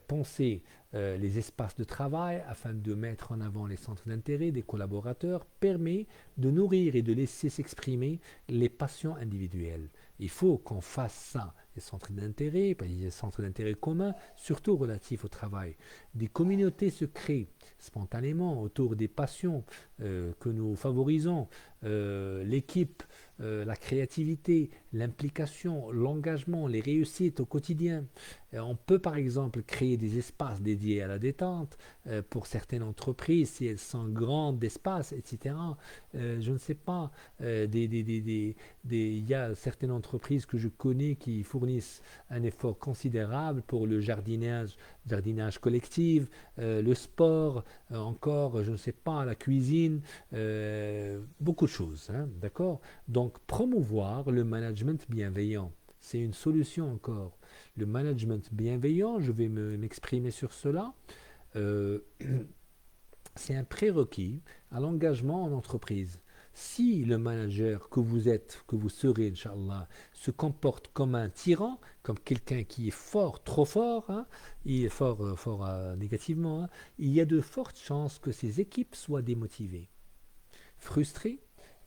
Penser les espaces de travail afin de mettre en avant les centres d'intérêt des collaborateurs permet de nourrir et de laisser s'exprimer les passions individuelles. Il faut qu'on fasse ça, les centres d'intérêt, les centres d'intérêt communs, surtout relatifs au travail. Des communautés se créent spontanément autour des passions que nous favorisons, l'équipe, la créativité, l'implication, l'engagement, les réussites au quotidien. On peut par exemple créer des espaces dédiés à la détente pour certaines entreprises, si elles sont grandes d'espace, etc. Je ne sais pas, il y a certaines entreprises que je connais qui fournissent un effort considérable pour le jardinage collectif, le sport, encore, je ne sais pas, la cuisine, beaucoup de choses, hein, d'accord? Donc, promouvoir le management bienveillant, c'est une solution encore. Le management bienveillant, je vais m'exprimer sur cela, euh, c'est un prérequis à l'engagement en entreprise. Si le manager que vous êtes, que vous serez, Inch'Allah, se comporte comme un tyran, comme quelqu'un qui est fort, trop fort, hein, il est fort, fort négativement, hein, il y a de fortes chances que ses équipes soient démotivées, frustrées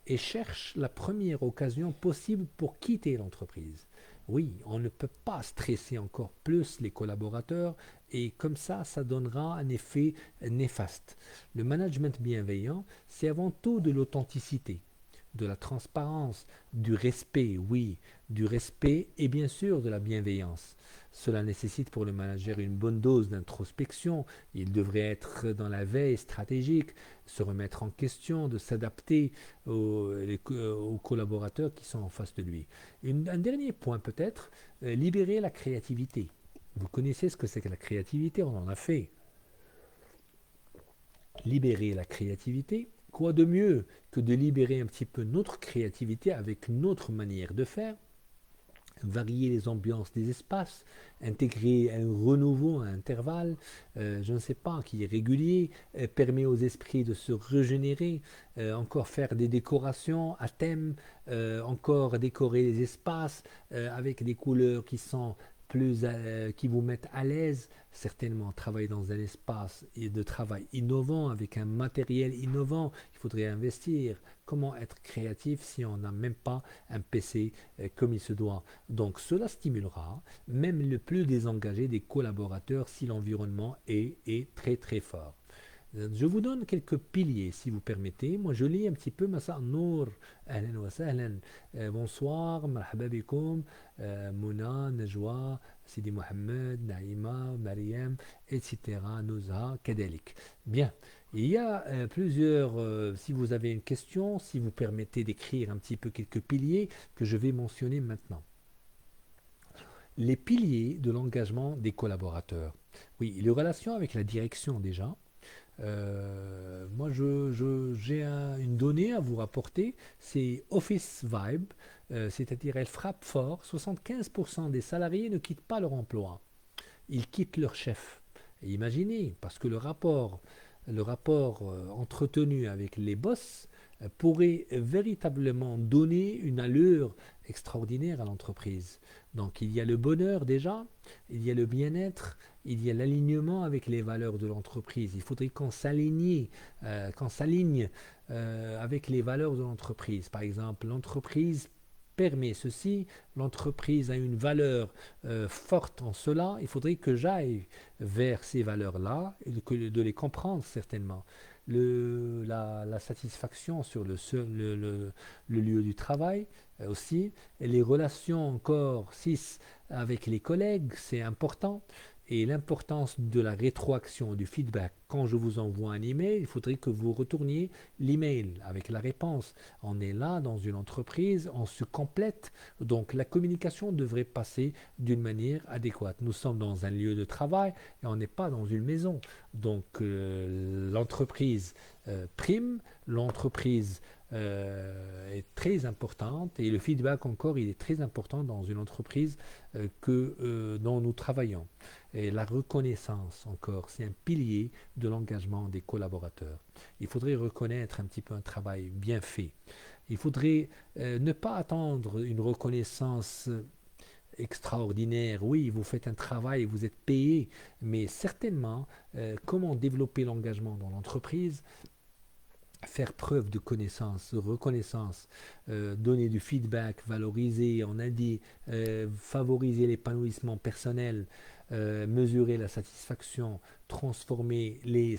et cherchent la première occasion possible pour quitter l'entreprise. Oui, on ne peut pas stresser encore plus les collaborateurs et comme ça donnera un effet néfaste. Le management bienveillant, c'est avant tout de l'authenticité, de la transparence, du respect, oui, du respect et bien sûr de la bienveillance. Cela nécessite pour le manager une bonne dose d'introspection. Il devrait être dans la veille stratégique, se remettre en question, de s'adapter aux collaborateurs qui sont en face de lui. Un dernier point peut-être, libérer la créativité. Vous connaissez ce que c'est que la créativité, on en a fait. Libérer la créativité, quoi de mieux que de libérer un petit peu notre créativité avec notre manière de faire, varier les ambiances des espaces, intégrer un renouveau à intervalles, je ne sais pas, qui est régulier, permet aux esprits de se régénérer, encore faire des décorations à thème, encore décorer les espaces avec des couleurs qui sont plus, qui vous mettent à l'aise, certainement travailler dans un espace de travail innovant, avec un matériel innovant, il faudrait investir. Comment être créatif si on n'a même pas un PC comme il se doit. Donc cela stimulera même le plus désengagé des collaborateurs si l'environnement est très très fort. Je vous donne quelques piliers si vous permettez. Moi je lis un petit peu Massa Nour, Ahlan wa sahlan, bonsoir, marhaba bikoum, Mouna, Najwa, Sidi Mohamed, Naïma, Mariam, etc. Nouzha, Kadelik. Bien, Il y a plusieurs, si vous avez une question, si vous permettez d'écrire un petit peu quelques piliers que je vais mentionner maintenant. Les piliers de l'engagement des collaborateurs. Oui, les relations avec la direction déjà. Moi, j'ai une donnée à vous rapporter, c'est Office Vibe, c'est-à-dire elle frappe fort. 75% des salariés ne quittent pas leur emploi, ils quittent leur chef. Et imaginez, parce que le rapport entretenu avec les boss pourrait véritablement donner une allure extraordinaire à l'entreprise. Donc il y a le bonheur déjà, il y a le bien-être, il y a l'alignement avec les valeurs de l'entreprise. Il faudrait qu'on s'aligne avec les valeurs de l'entreprise. Par exemple, l'entreprise permet ceci, l'entreprise a une valeur forte en cela, il faudrait que j'aille vers ces valeurs-là et de les comprendre certainement. La satisfaction sur le lieu du travail aussi, et les relations encore 6 avec les collègues, c'est important. Et l'importance de la rétroaction, du feedback. Quand je vous envoie un email, il faudrait que vous retourniez l'email avec la réponse. On est là dans une entreprise, on se complète, donc la communication devrait passer d'une manière adéquate. Nous sommes dans un lieu de travail et on n'est pas dans une maison. Donc l'entreprise prime, l'entreprise est très importante et le feedback encore il est très important dans une entreprise dont nous travaillons. Et la reconnaissance encore, c'est un pilier de l'engagement des collaborateurs. Il faudrait reconnaître un petit peu un travail bien fait. Il faudrait ne pas attendre une reconnaissance extraordinaire. Oui, vous faites un travail, vous êtes payé, mais certainement, comment développer l'engagement dans l'entreprise, faire preuve de connaissance, de reconnaissance, donner du feedback, valoriser, on a dit, favoriser l'épanouissement personnel, mesurer la satisfaction, transformer les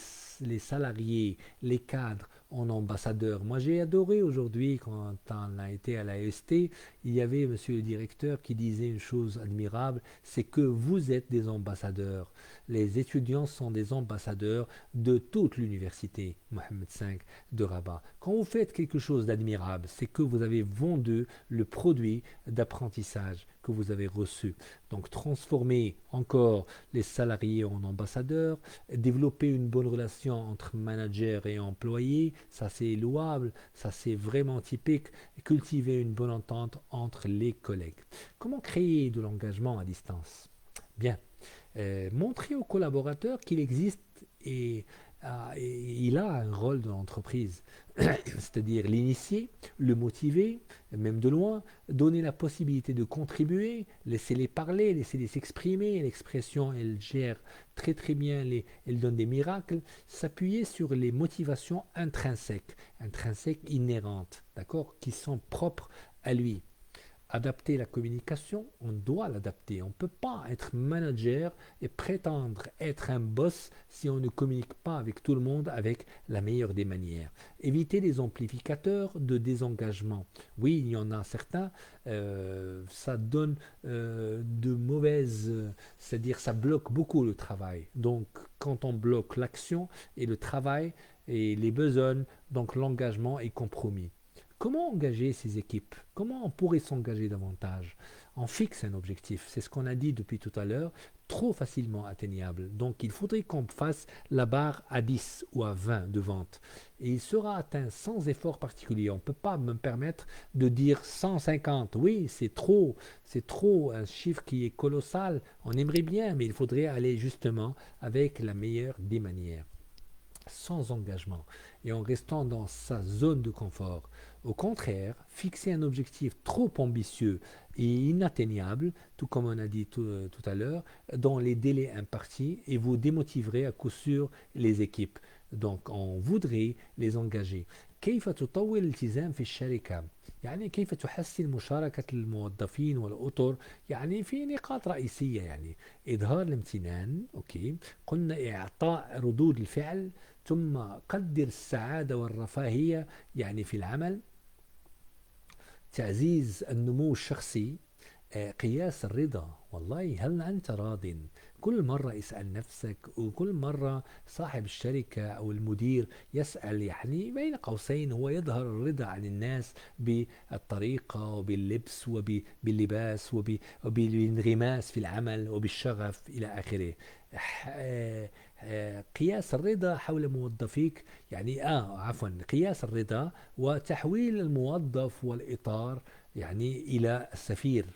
salariés, les cadres en ambassadeurs. Moi, j'ai adoré aujourd'hui, quand on a été à la l'AST, il y avait monsieur le directeur qui disait une chose admirable, c'est que vous êtes des ambassadeurs. Les étudiants sont des ambassadeurs de toute l'université Mohamed V de Rabat. Quand vous faites quelque chose d'admirable, c'est que vous avez vendu le produit d'apprentissage que vous avez reçu. Donc transformer encore les salariés en ambassadeurs, développer une bonne relation entre manager et employé, ça c'est louable, ça c'est vraiment typique, cultiver une bonne entente entre les collègues. Comment créer de l'engagement à distance? Bien, montrer aux collaborateurs qu'il existe et, et il a un rôle dans l'entreprise, c'est-à-dire l'initier, le motiver, même de loin, donner la possibilité de contribuer, laisser-les parler, laisser-les s'exprimer. L'expression, elle gère très très bien, elle donne des miracles, s'appuyer sur les motivations intrinsèques inhérentes, d'accord, qui sont propres à lui. Adapter la communication, on doit l'adapter. On ne peut pas être manager et prétendre être un boss si on ne communique pas avec tout le monde avec la meilleure des manières. Éviter les amplificateurs de désengagement. Oui, il y en a certains, ça donne de mauvaises, c'est-à-dire ça bloque beaucoup le travail. Donc quand on bloque l'action et le travail et les besognes, donc l'engagement est compromis. Comment engager ces équipes? Comment on pourrait s'engager davantage? On fixe un objectif, c'est ce qu'on a dit depuis tout à l'heure, trop facilement atteignable. Donc il faudrait qu'on fasse la barre à 10 ou à 20 de vente. Et il sera atteint sans effort particulier. On ne peut pas me permettre de dire 150. Oui, c'est trop, un chiffre qui est colossal. On aimerait bien, mais il faudrait aller justement avec la meilleure des manières, sans engagement et en restant dans sa zone de confort. Au contraire, fixer un objectif trop ambitieux et inatteignable, tout comme on a dit tout à l'heure, dans les délais impartis et vous démotiverez à coup sûr les équipes. Donc on voudrait les engager. كيف تطور الالتزام في الشركة؟ يعني كيف تحسن مشاركة الموظفين والأطر يعني في نقاط رئيسية يعني إظهار الامتنان أوكي قلنا إعطاء ردود الفعل ثم قدر السعادة والرفاهية يعني في العمل تعزيز النمو الشخصي قياس الرضا والله هل أنت راض كل مرة اسأل نفسك، وكل مرة صاحب الشركة أو المدير يسأل، يعني بين قوسين هو يظهر الرضا عن الناس بالطريقة وباللبس وباللباس وبالانغماس في العمل وبالشغف إلى آخره. قياس الرضا حول موظفيك، يعني عفوا، قياس الرضا وتحويل الموظف والإطار يعني إلى السفير،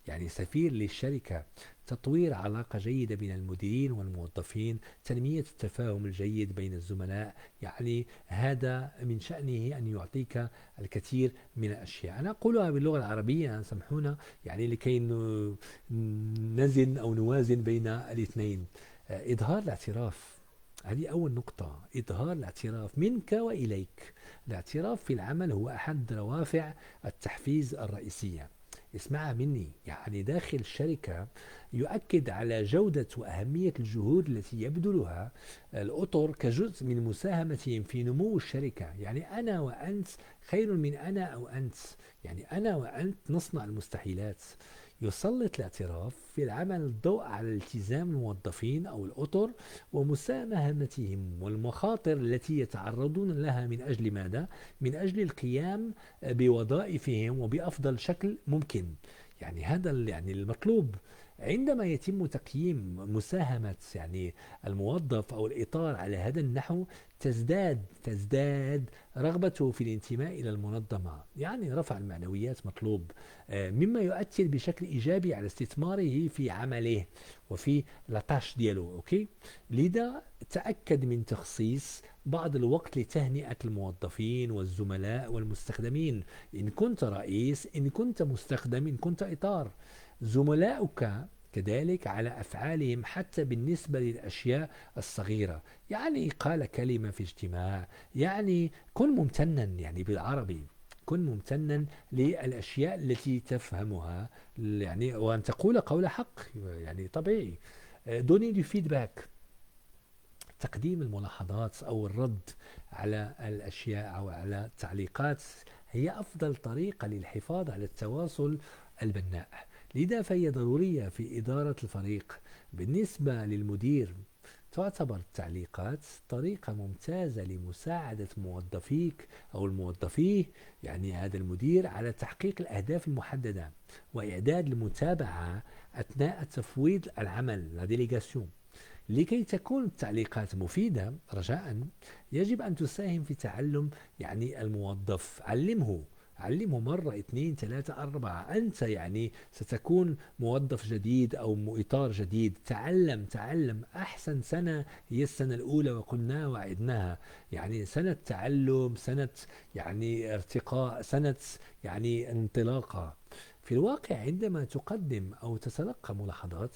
يعني سفير للشركة. تطوير علاقة جيدة بين المديرين والموظفين، تنمية التفاهم الجيد بين الزملاء، يعني هذا من شأنه أن يعطيك الكثير من الأشياء. أنا أقولها باللغة العربية سامحونا، يعني لكي نزن أو نوازن بين الاثنين. إظهار الاعتراف، هذه أول نقطة، إظهار الاعتراف منك وإليك. الاعتراف في العمل هو أحد روافع التحفيز الرئيسية. اسمعها مني، يعني داخل الشركة يؤكد على جودة وأهمية الجهود التي يبذلها الأطر كجزء من مساهمتهم في نمو الشركة. يعني أنا وأنت خير من أنا أو أنت، يعني أنا وأنت نصنع المستحيلات. يسلط الاعتراف في العمل الضوء على التزام الموظفين أو الأطر ومساهمتهم والمخاطر التي يتعرضون لها من أجل ماذا؟ من أجل القيام بوظائفهم وبأفضل شكل ممكن. يعني هذا يعني المطلوب. عندما يتم تقييم مساهمة يعني الموظف أو الإطار على هذا النحو، تزداد رغبته في الانتماء إلى المنظمة. يعني رفع المعنويات مطلوب، مما يؤثر بشكل إيجابي على استثماره في عمله وفي لاتاش ديالو. أوكي، لذا تأكد من تخصيص بعض الوقت لتهنئة الموظفين والزملاء والمستخدمين. إن كنت رئيس، إن كنت مستخدم، إن كنت إطار، زملاؤك كذلك على أفعالهم حتى بالنسبة للأشياء الصغيرة. يعني قال كلمة في اجتماع، يعني كن ممتنا، يعني بالعربي كن ممتنا للأشياء التي تفهمها، يعني وأن تقول قول حق، يعني طبيعي. دوني دي فيدباك، تقديم الملاحظات أو الرد على الأشياء أو على التعليقات هي أفضل طريقة للحفاظ على التواصل البناء. لذا فهي ضرورية في إدارة الفريق. بالنسبة للمدير، تعتبر التعليقات طريقة ممتازة لمساعدة موظفيك أو الموظفيه، يعني هذا المدير، على تحقيق الأهداف المحددة وإعداد المتابعة أثناء تفويض العمل la délégation. لكي تكون التعليقات مفيدة رجاء، يجب أن تساهم في تعلم يعني الموظف. علمه مرة اثنين ثلاثة أربعة. أنت يعني ستكون موظف جديد أو إطار جديد، تعلم. أحسن سنة هي السنة الأولى، وقلنا وعدناها، يعني سنة تعلم، سنة يعني ارتقاء، سنة يعني انطلاقة. في الواقع عندما تقدم أو تتلقى ملاحظات،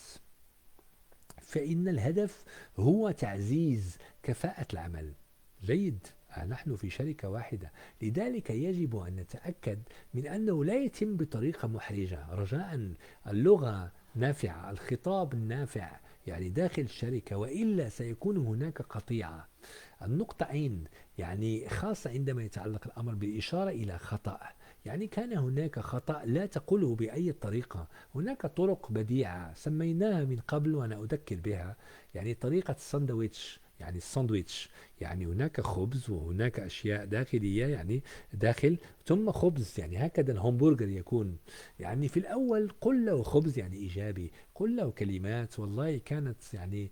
فإن الهدف هو تعزيز كفاءة العمل. جيد، نحن في شركة واحدة، لذلك يجب أن نتأكد من أنه لا يتم بطريقة محرجة. رجاء، اللغة نافعة، الخطاب النافع يعني داخل الشركة، وإلا سيكون هناك قطيعة. النقطة عين، يعني خاصة عندما يتعلق الأمر بالإشارة إلى خطأ. يعني كان هناك خطأ، لا تقوله بأي طريقة. هناك طرق بديعة سميناها من قبل وأنا أذكر بها، يعني طريقة الساندويتش، يعني الساندويتش، يعني هناك خبز وهناك أشياء داخلية، يعني داخل ثم خبز، يعني هكذا الهمبرجر يكون. يعني في الأول قل له خبز يعني إيجابي، قل له كلمات. والله كانت يعني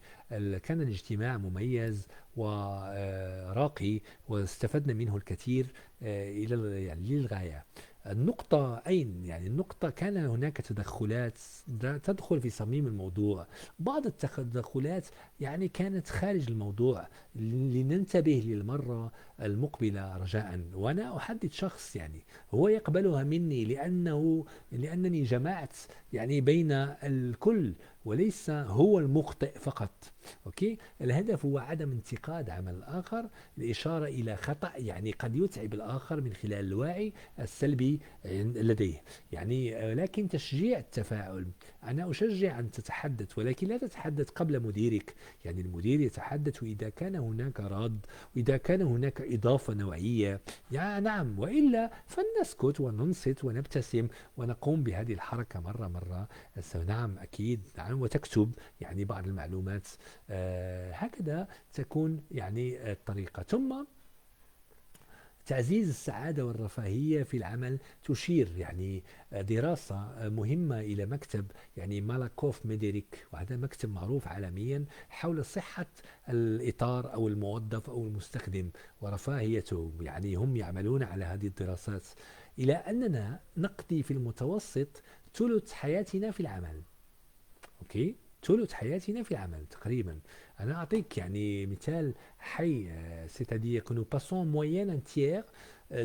كان الاجتماع مميز وراقي، واستفدنا منه الكثير إلى يعني للغاية. النقطة أين؟ يعني النقطة كان هناك تدخلات تدخل في صميم الموضوع. بعض التدخلات يعني كانت خارج الموضوع، لننتبه للمرة المقبلة رجاء. وأنا أحدد شخص يعني هو يقبلها مني لأنني جمعت يعني بين الكل، وليس هو المخطئ فقط. أوكي؟ الهدف هو عدم انتقاد عمل الآخر، الإشارة إلى خطأ يعني قد يتعب الآخر من خلال الوعي السلبي لديه. يعني لكن تشجيع التفاعل. أنا أشجع أن تتحدث، ولكن لا تتحدث قبل مديرك. يعني المدير يتحدث إذا كان هناك رد، وإذا كان هناك إضافة نوعية، يا نعم، وإلا فلنسكت وننصت ونبتسم ونقوم بهذه الحركة مرة. نعم أكيد، نعم وتكتب يعني بعض المعلومات. هكذا تكون يعني الطريقة. ثم تعزيز السعادة والرفاهية في العمل. تشير يعني دراسة مهمة إلى مكتب يعني مالاكوف ميديريك، وهذا مكتب معروف عالميا، حول صحة الإطار أو الموظف أو المستخدم ورفاهيته. يعني هم يعملون على هذه الدراسات، إلى أننا نقضي في المتوسط ثلث حياتنا في العمل. أوكي، ثلث حياتنا في العمل تقريبا. أنا أعطيك يعني مثال حي. C'est-à-dire que nous passons en moyenne un tiers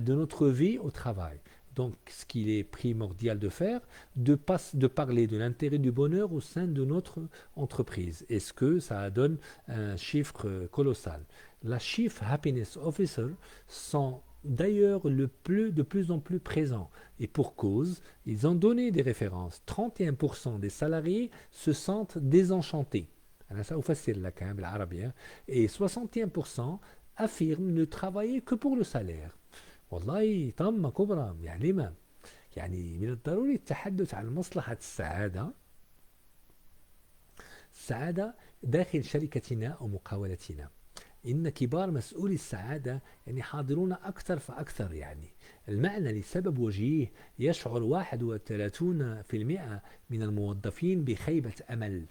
de notre vie au travail. Donc, ce qu'il est primordial de faire, de parler de l'intérêt du bonheur au sein de notre entreprise. Est-ce que ça donne un chiffre colossal? La Chief Happiness Officer sont d'ailleurs de plus en plus présents. Et pour cause, ils ont donné des références. 31% des salariés se sentent désenchantés. أنا سأفسر لك بالعربية. Et 61% affirment ne travailler que pour le salaire. والله طامة كبرى. يعني لما؟ يعني من الضروري التحدث عن مصلحة السعادة داخل شركتنا أو مقاولتنا. إن كبار مسؤولي السعادة يعني حاضرون أكثر فأكثر. يعني المعنى لسبب وجيه يشعر 31% من الموظفين بخيبة أمل،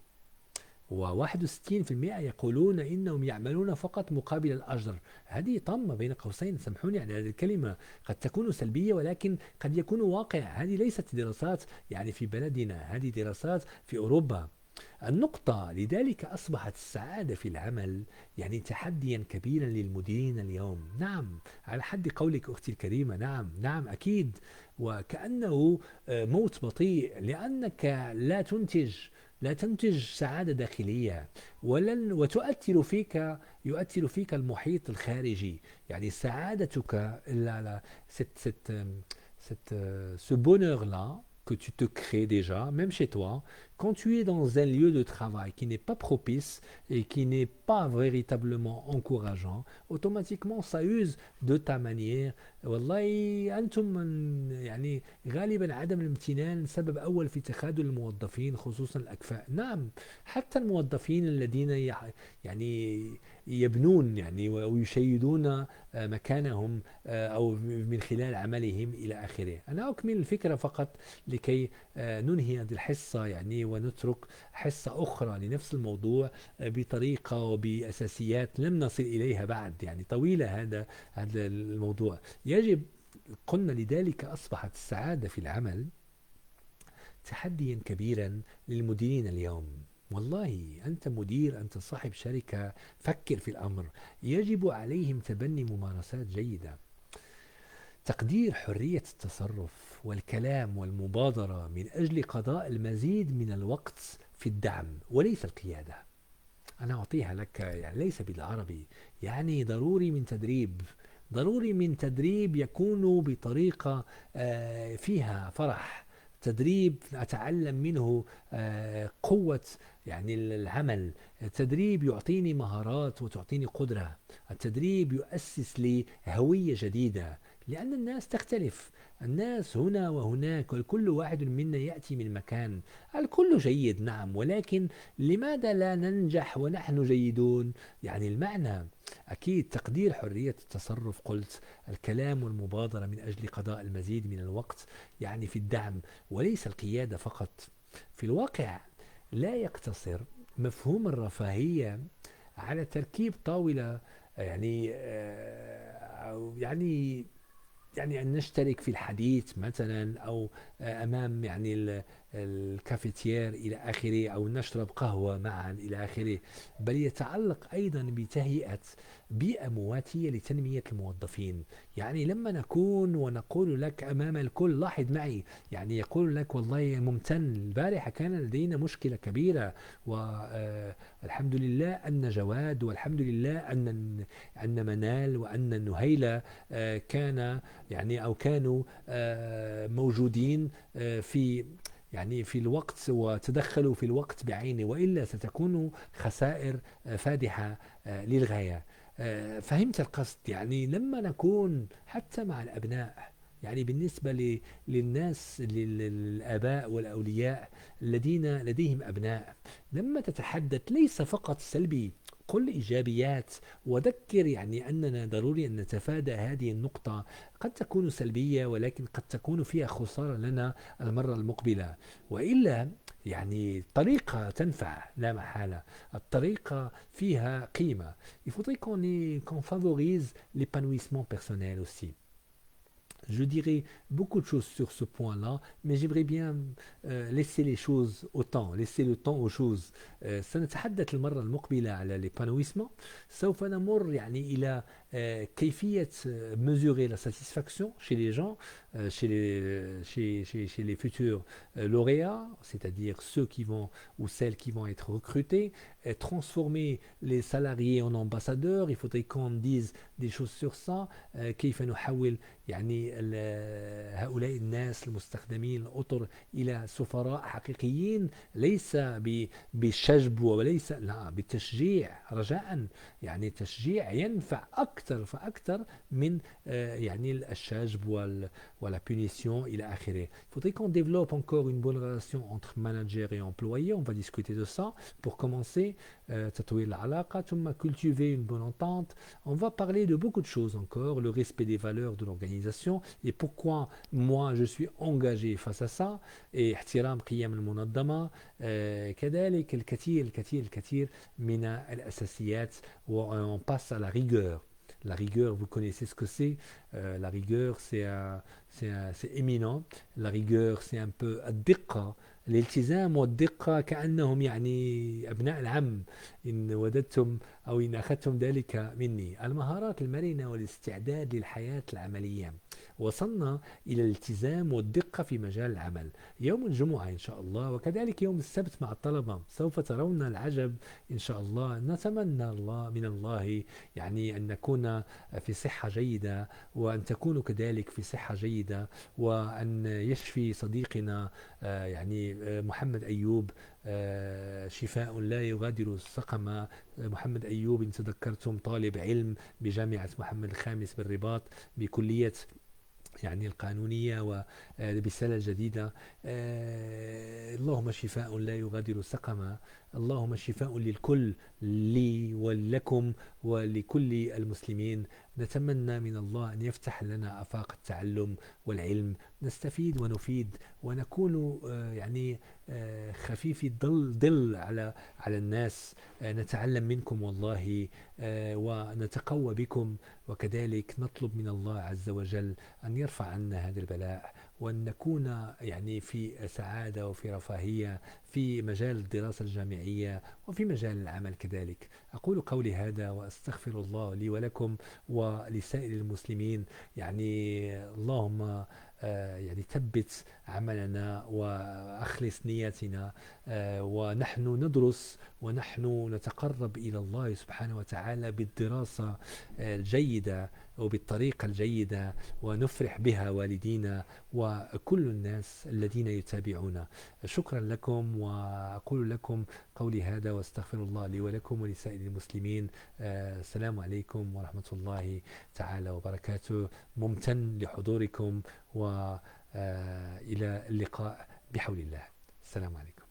و61% يقولون إنهم يعملون فقط مقابل الأجر. هذه طامة بين قوسين، سامحوني على هذه الكلمة، قد تكون سلبية ولكن قد يكون واقع. هذه ليست دراسات يعني في بلدنا، هذه دراسات في أوروبا. النقطة لذلك أصبحت السعادة في العمل يعني تحديا كبيرا للمديرين اليوم. نعم، على حد قولك أختي الكريمة، نعم نعم أكيد. وكأنه موت بطيء، لأنك لا تنتج سعادة داخلية، يؤثر فيك المحيط الخارجي. يعني سعادتك لا ce bonheur-là que tu te crées déjà, même chez toi, quand tu es dans un lieu de travail qui n'est pas propice et qui n'est pas véritablement encourageant, automatiquement ça use de ta manière. والله أنتم يعني غالبا عدم الامتنان سبب أول في تخاذل الموظفين خصوصا الأكفاء. نعم، حتى الموظفين الذين يعني يبنون يعني ويشيدون مكانهم أو من خلال عملهم إلى آخره. أنا أكمل الفكرة فقط لكي ننهي هذه الحصة يعني، ونترك حصة أخرى لنفس الموضوع بطريقة وبأساسيات لم نصل إليها بعد. يعني طويلة هذا الموضوع. يجب، قلنا لذلك أصبحت السعادة في العمل تحديا كبيرا للمديرين اليوم. والله أنت مدير، أنت صاحب شركة، فكر في الأمر. يجب عليهم تبني ممارسات جيدة، تقدير حرية التصرف والكلام والمبادرة من أجل قضاء المزيد من الوقت في الدعم وليس القيادة. أنا أعطيها لك يعني ليس بالعربي. يعني ضروري من تدريب يكون بطريقة فيها فرح، تدريب أتعلم منه قوة يعني العمل. التدريب يعطيني مهارات وتعطيني قدرة. التدريب يؤسس لي هوية جديدة، لأن الناس تختلف، الناس هنا وهناك، وكل واحد منا يأتي من مكان. الكل جيد نعم، ولكن لماذا لا ننجح ونحن جيدون؟ يعني المعنى أكيد تقدير حرية التصرف، قلت الكلام والمبادرة من أجل قضاء المزيد من الوقت يعني في الدعم وليس القيادة فقط. في الواقع لا يقتصر مفهوم الرفاهية على تركيب طاولة يعني يعني أن نشترك في الحديث مثلا، أو أمام يعني الكافيتير إلى آخره، أو نشرب قهوة معا إلى آخره، بل يتعلق أيضا بتهيئة بيئة مواتية لتنمية الموظفين. يعني لما نكون ونقول لك أمام الكل، لاحظ معي، يعني يقول لك والله ممتن، البارحة كان لدينا مشكلة كبيرة والحمد لله أن جواد، والحمد لله أن منال وأن نهيلة كان يعني أو كانوا موجودين في يعني في الوقت وتدخلوا في الوقت بعينه، وإلا ستكون خسائر فادحة للغاية. فهمت القصد؟ يعني لما نكون حتى مع الأبناء يعني بالنسبة للناس، للآباء والأولياء الذين لديهم أبناء، لما تتحدث ليس فقط سلبي، قل إيجابيات، وذكر يعني أننا ضروري أن نتفادى هذه النقطة. قد تكون سلبية ولكن قد تكون فيها خسارة لنا المرة المقبلة، وإلا يعني طريقة تنفع لا محالة، الطريقة فيها قيمة. Il faudrait qu'on favorise l'épanouissement personnel aussi. Je dirais beaucoup de choses sur ce point-là, mais j'aimerais bien laisser les choses au temps, laisser le temps aux choses. سنتحدث المرة المقبلة على l'épanouissement. سوف نمر يعني إلى كيفية mesurer la satisfaction chez les gens, chez les futurs lauréats, c'est-à-dire ceux qui vont ou celles qui vont être recrutés, transformer les salariés en ambassadeurs. Il faudrait qu'on dise des choses sur ça. كيف نحول يعني هؤلاء الناس المستخدمين الأطر إلى سفراء حقيقيين، ليس بالشجب وليس لا بالتشجيع رجاء، يعني تشجيع ينفع أكثر فأكثر من يعني الشجب ولا punition إلى آخره. Il faudrait qu'on développe encore une bonne relation entre manager et employé. On va discuter de ça pour commencer. تطوير العلاقة، ثم cultiver une bonne entente. On va parler de beaucoup de choses encore, le respect des valeurs de l'organisation et pourquoi moi je suis engagé face à ça، et احترام قيم المنظمة. كذلك الكثير من الأساسيات. On passe à la rigueur. La rigueur, vous connaissez ce que c'est. La rigueur, c'est éminent. La rigueur, c'est un peu الدقة. الالتزام والدقة كأنهم يعني أبناء العم، إن وددتم أو إن أخذتم ذلك مني. المهارات المرنة والاستعداد للحياة العملية. وصلنا إلى الالتزام والدقة في مجال العمل. يوم الجمعة إن شاء الله وكذلك يوم السبت مع الطلبة سوف ترون العجب إن شاء الله. نتمنى الله من الله يعني أن نكون في صحة جيدة، وأن تكونوا كذلك في صحة جيدة، وأن يشفي صديقنا يعني محمد أيوب شفاء لا يغادر سقما. محمد أيوب إن تذكرتم طالب علم بجامعة محمد الخامس بالرباط بكلية يعني القانونية وبسنة جديدة. اللهم شفاء لا يغادر سقما. اللهم شفاء للكل، لي ولكم ولكل المسلمين. نتمنى من الله أن يفتح لنا آفاق التعلم والعلم، نستفيد ونفيد ونكون يعني خفيف الظل على الناس. نتعلم منكم والله ونتقوى بكم، وكذلك نطلب من الله عز وجل أن يرفع عنا هذا البلاء، وأن نكون يعني في سعادة وفي رفاهية في مجال الدراسة الجامعية وفي مجال العمل كذلك. أقول قولي هذا وأستغفر الله لي ولكم ولسائر المسلمين. يعني اللهم يعني ثبت عملنا وأخلص نياتنا، ونحن ندرس ونحن نتقرب إلى الله سبحانه وتعالى بالدراسة الجيدة وبالطريقة الجيدة، ونفرح بها والدينا وكل الناس الذين يتابعون. شكرا لكم، وأقول لكم قولي هذا واستغفر الله لي ولكم ولسائر المسلمين. السلام عليكم ورحمة الله تعالى وبركاته. ممتن لحضوركم وإلى اللقاء بحول الله. السلام عليكم.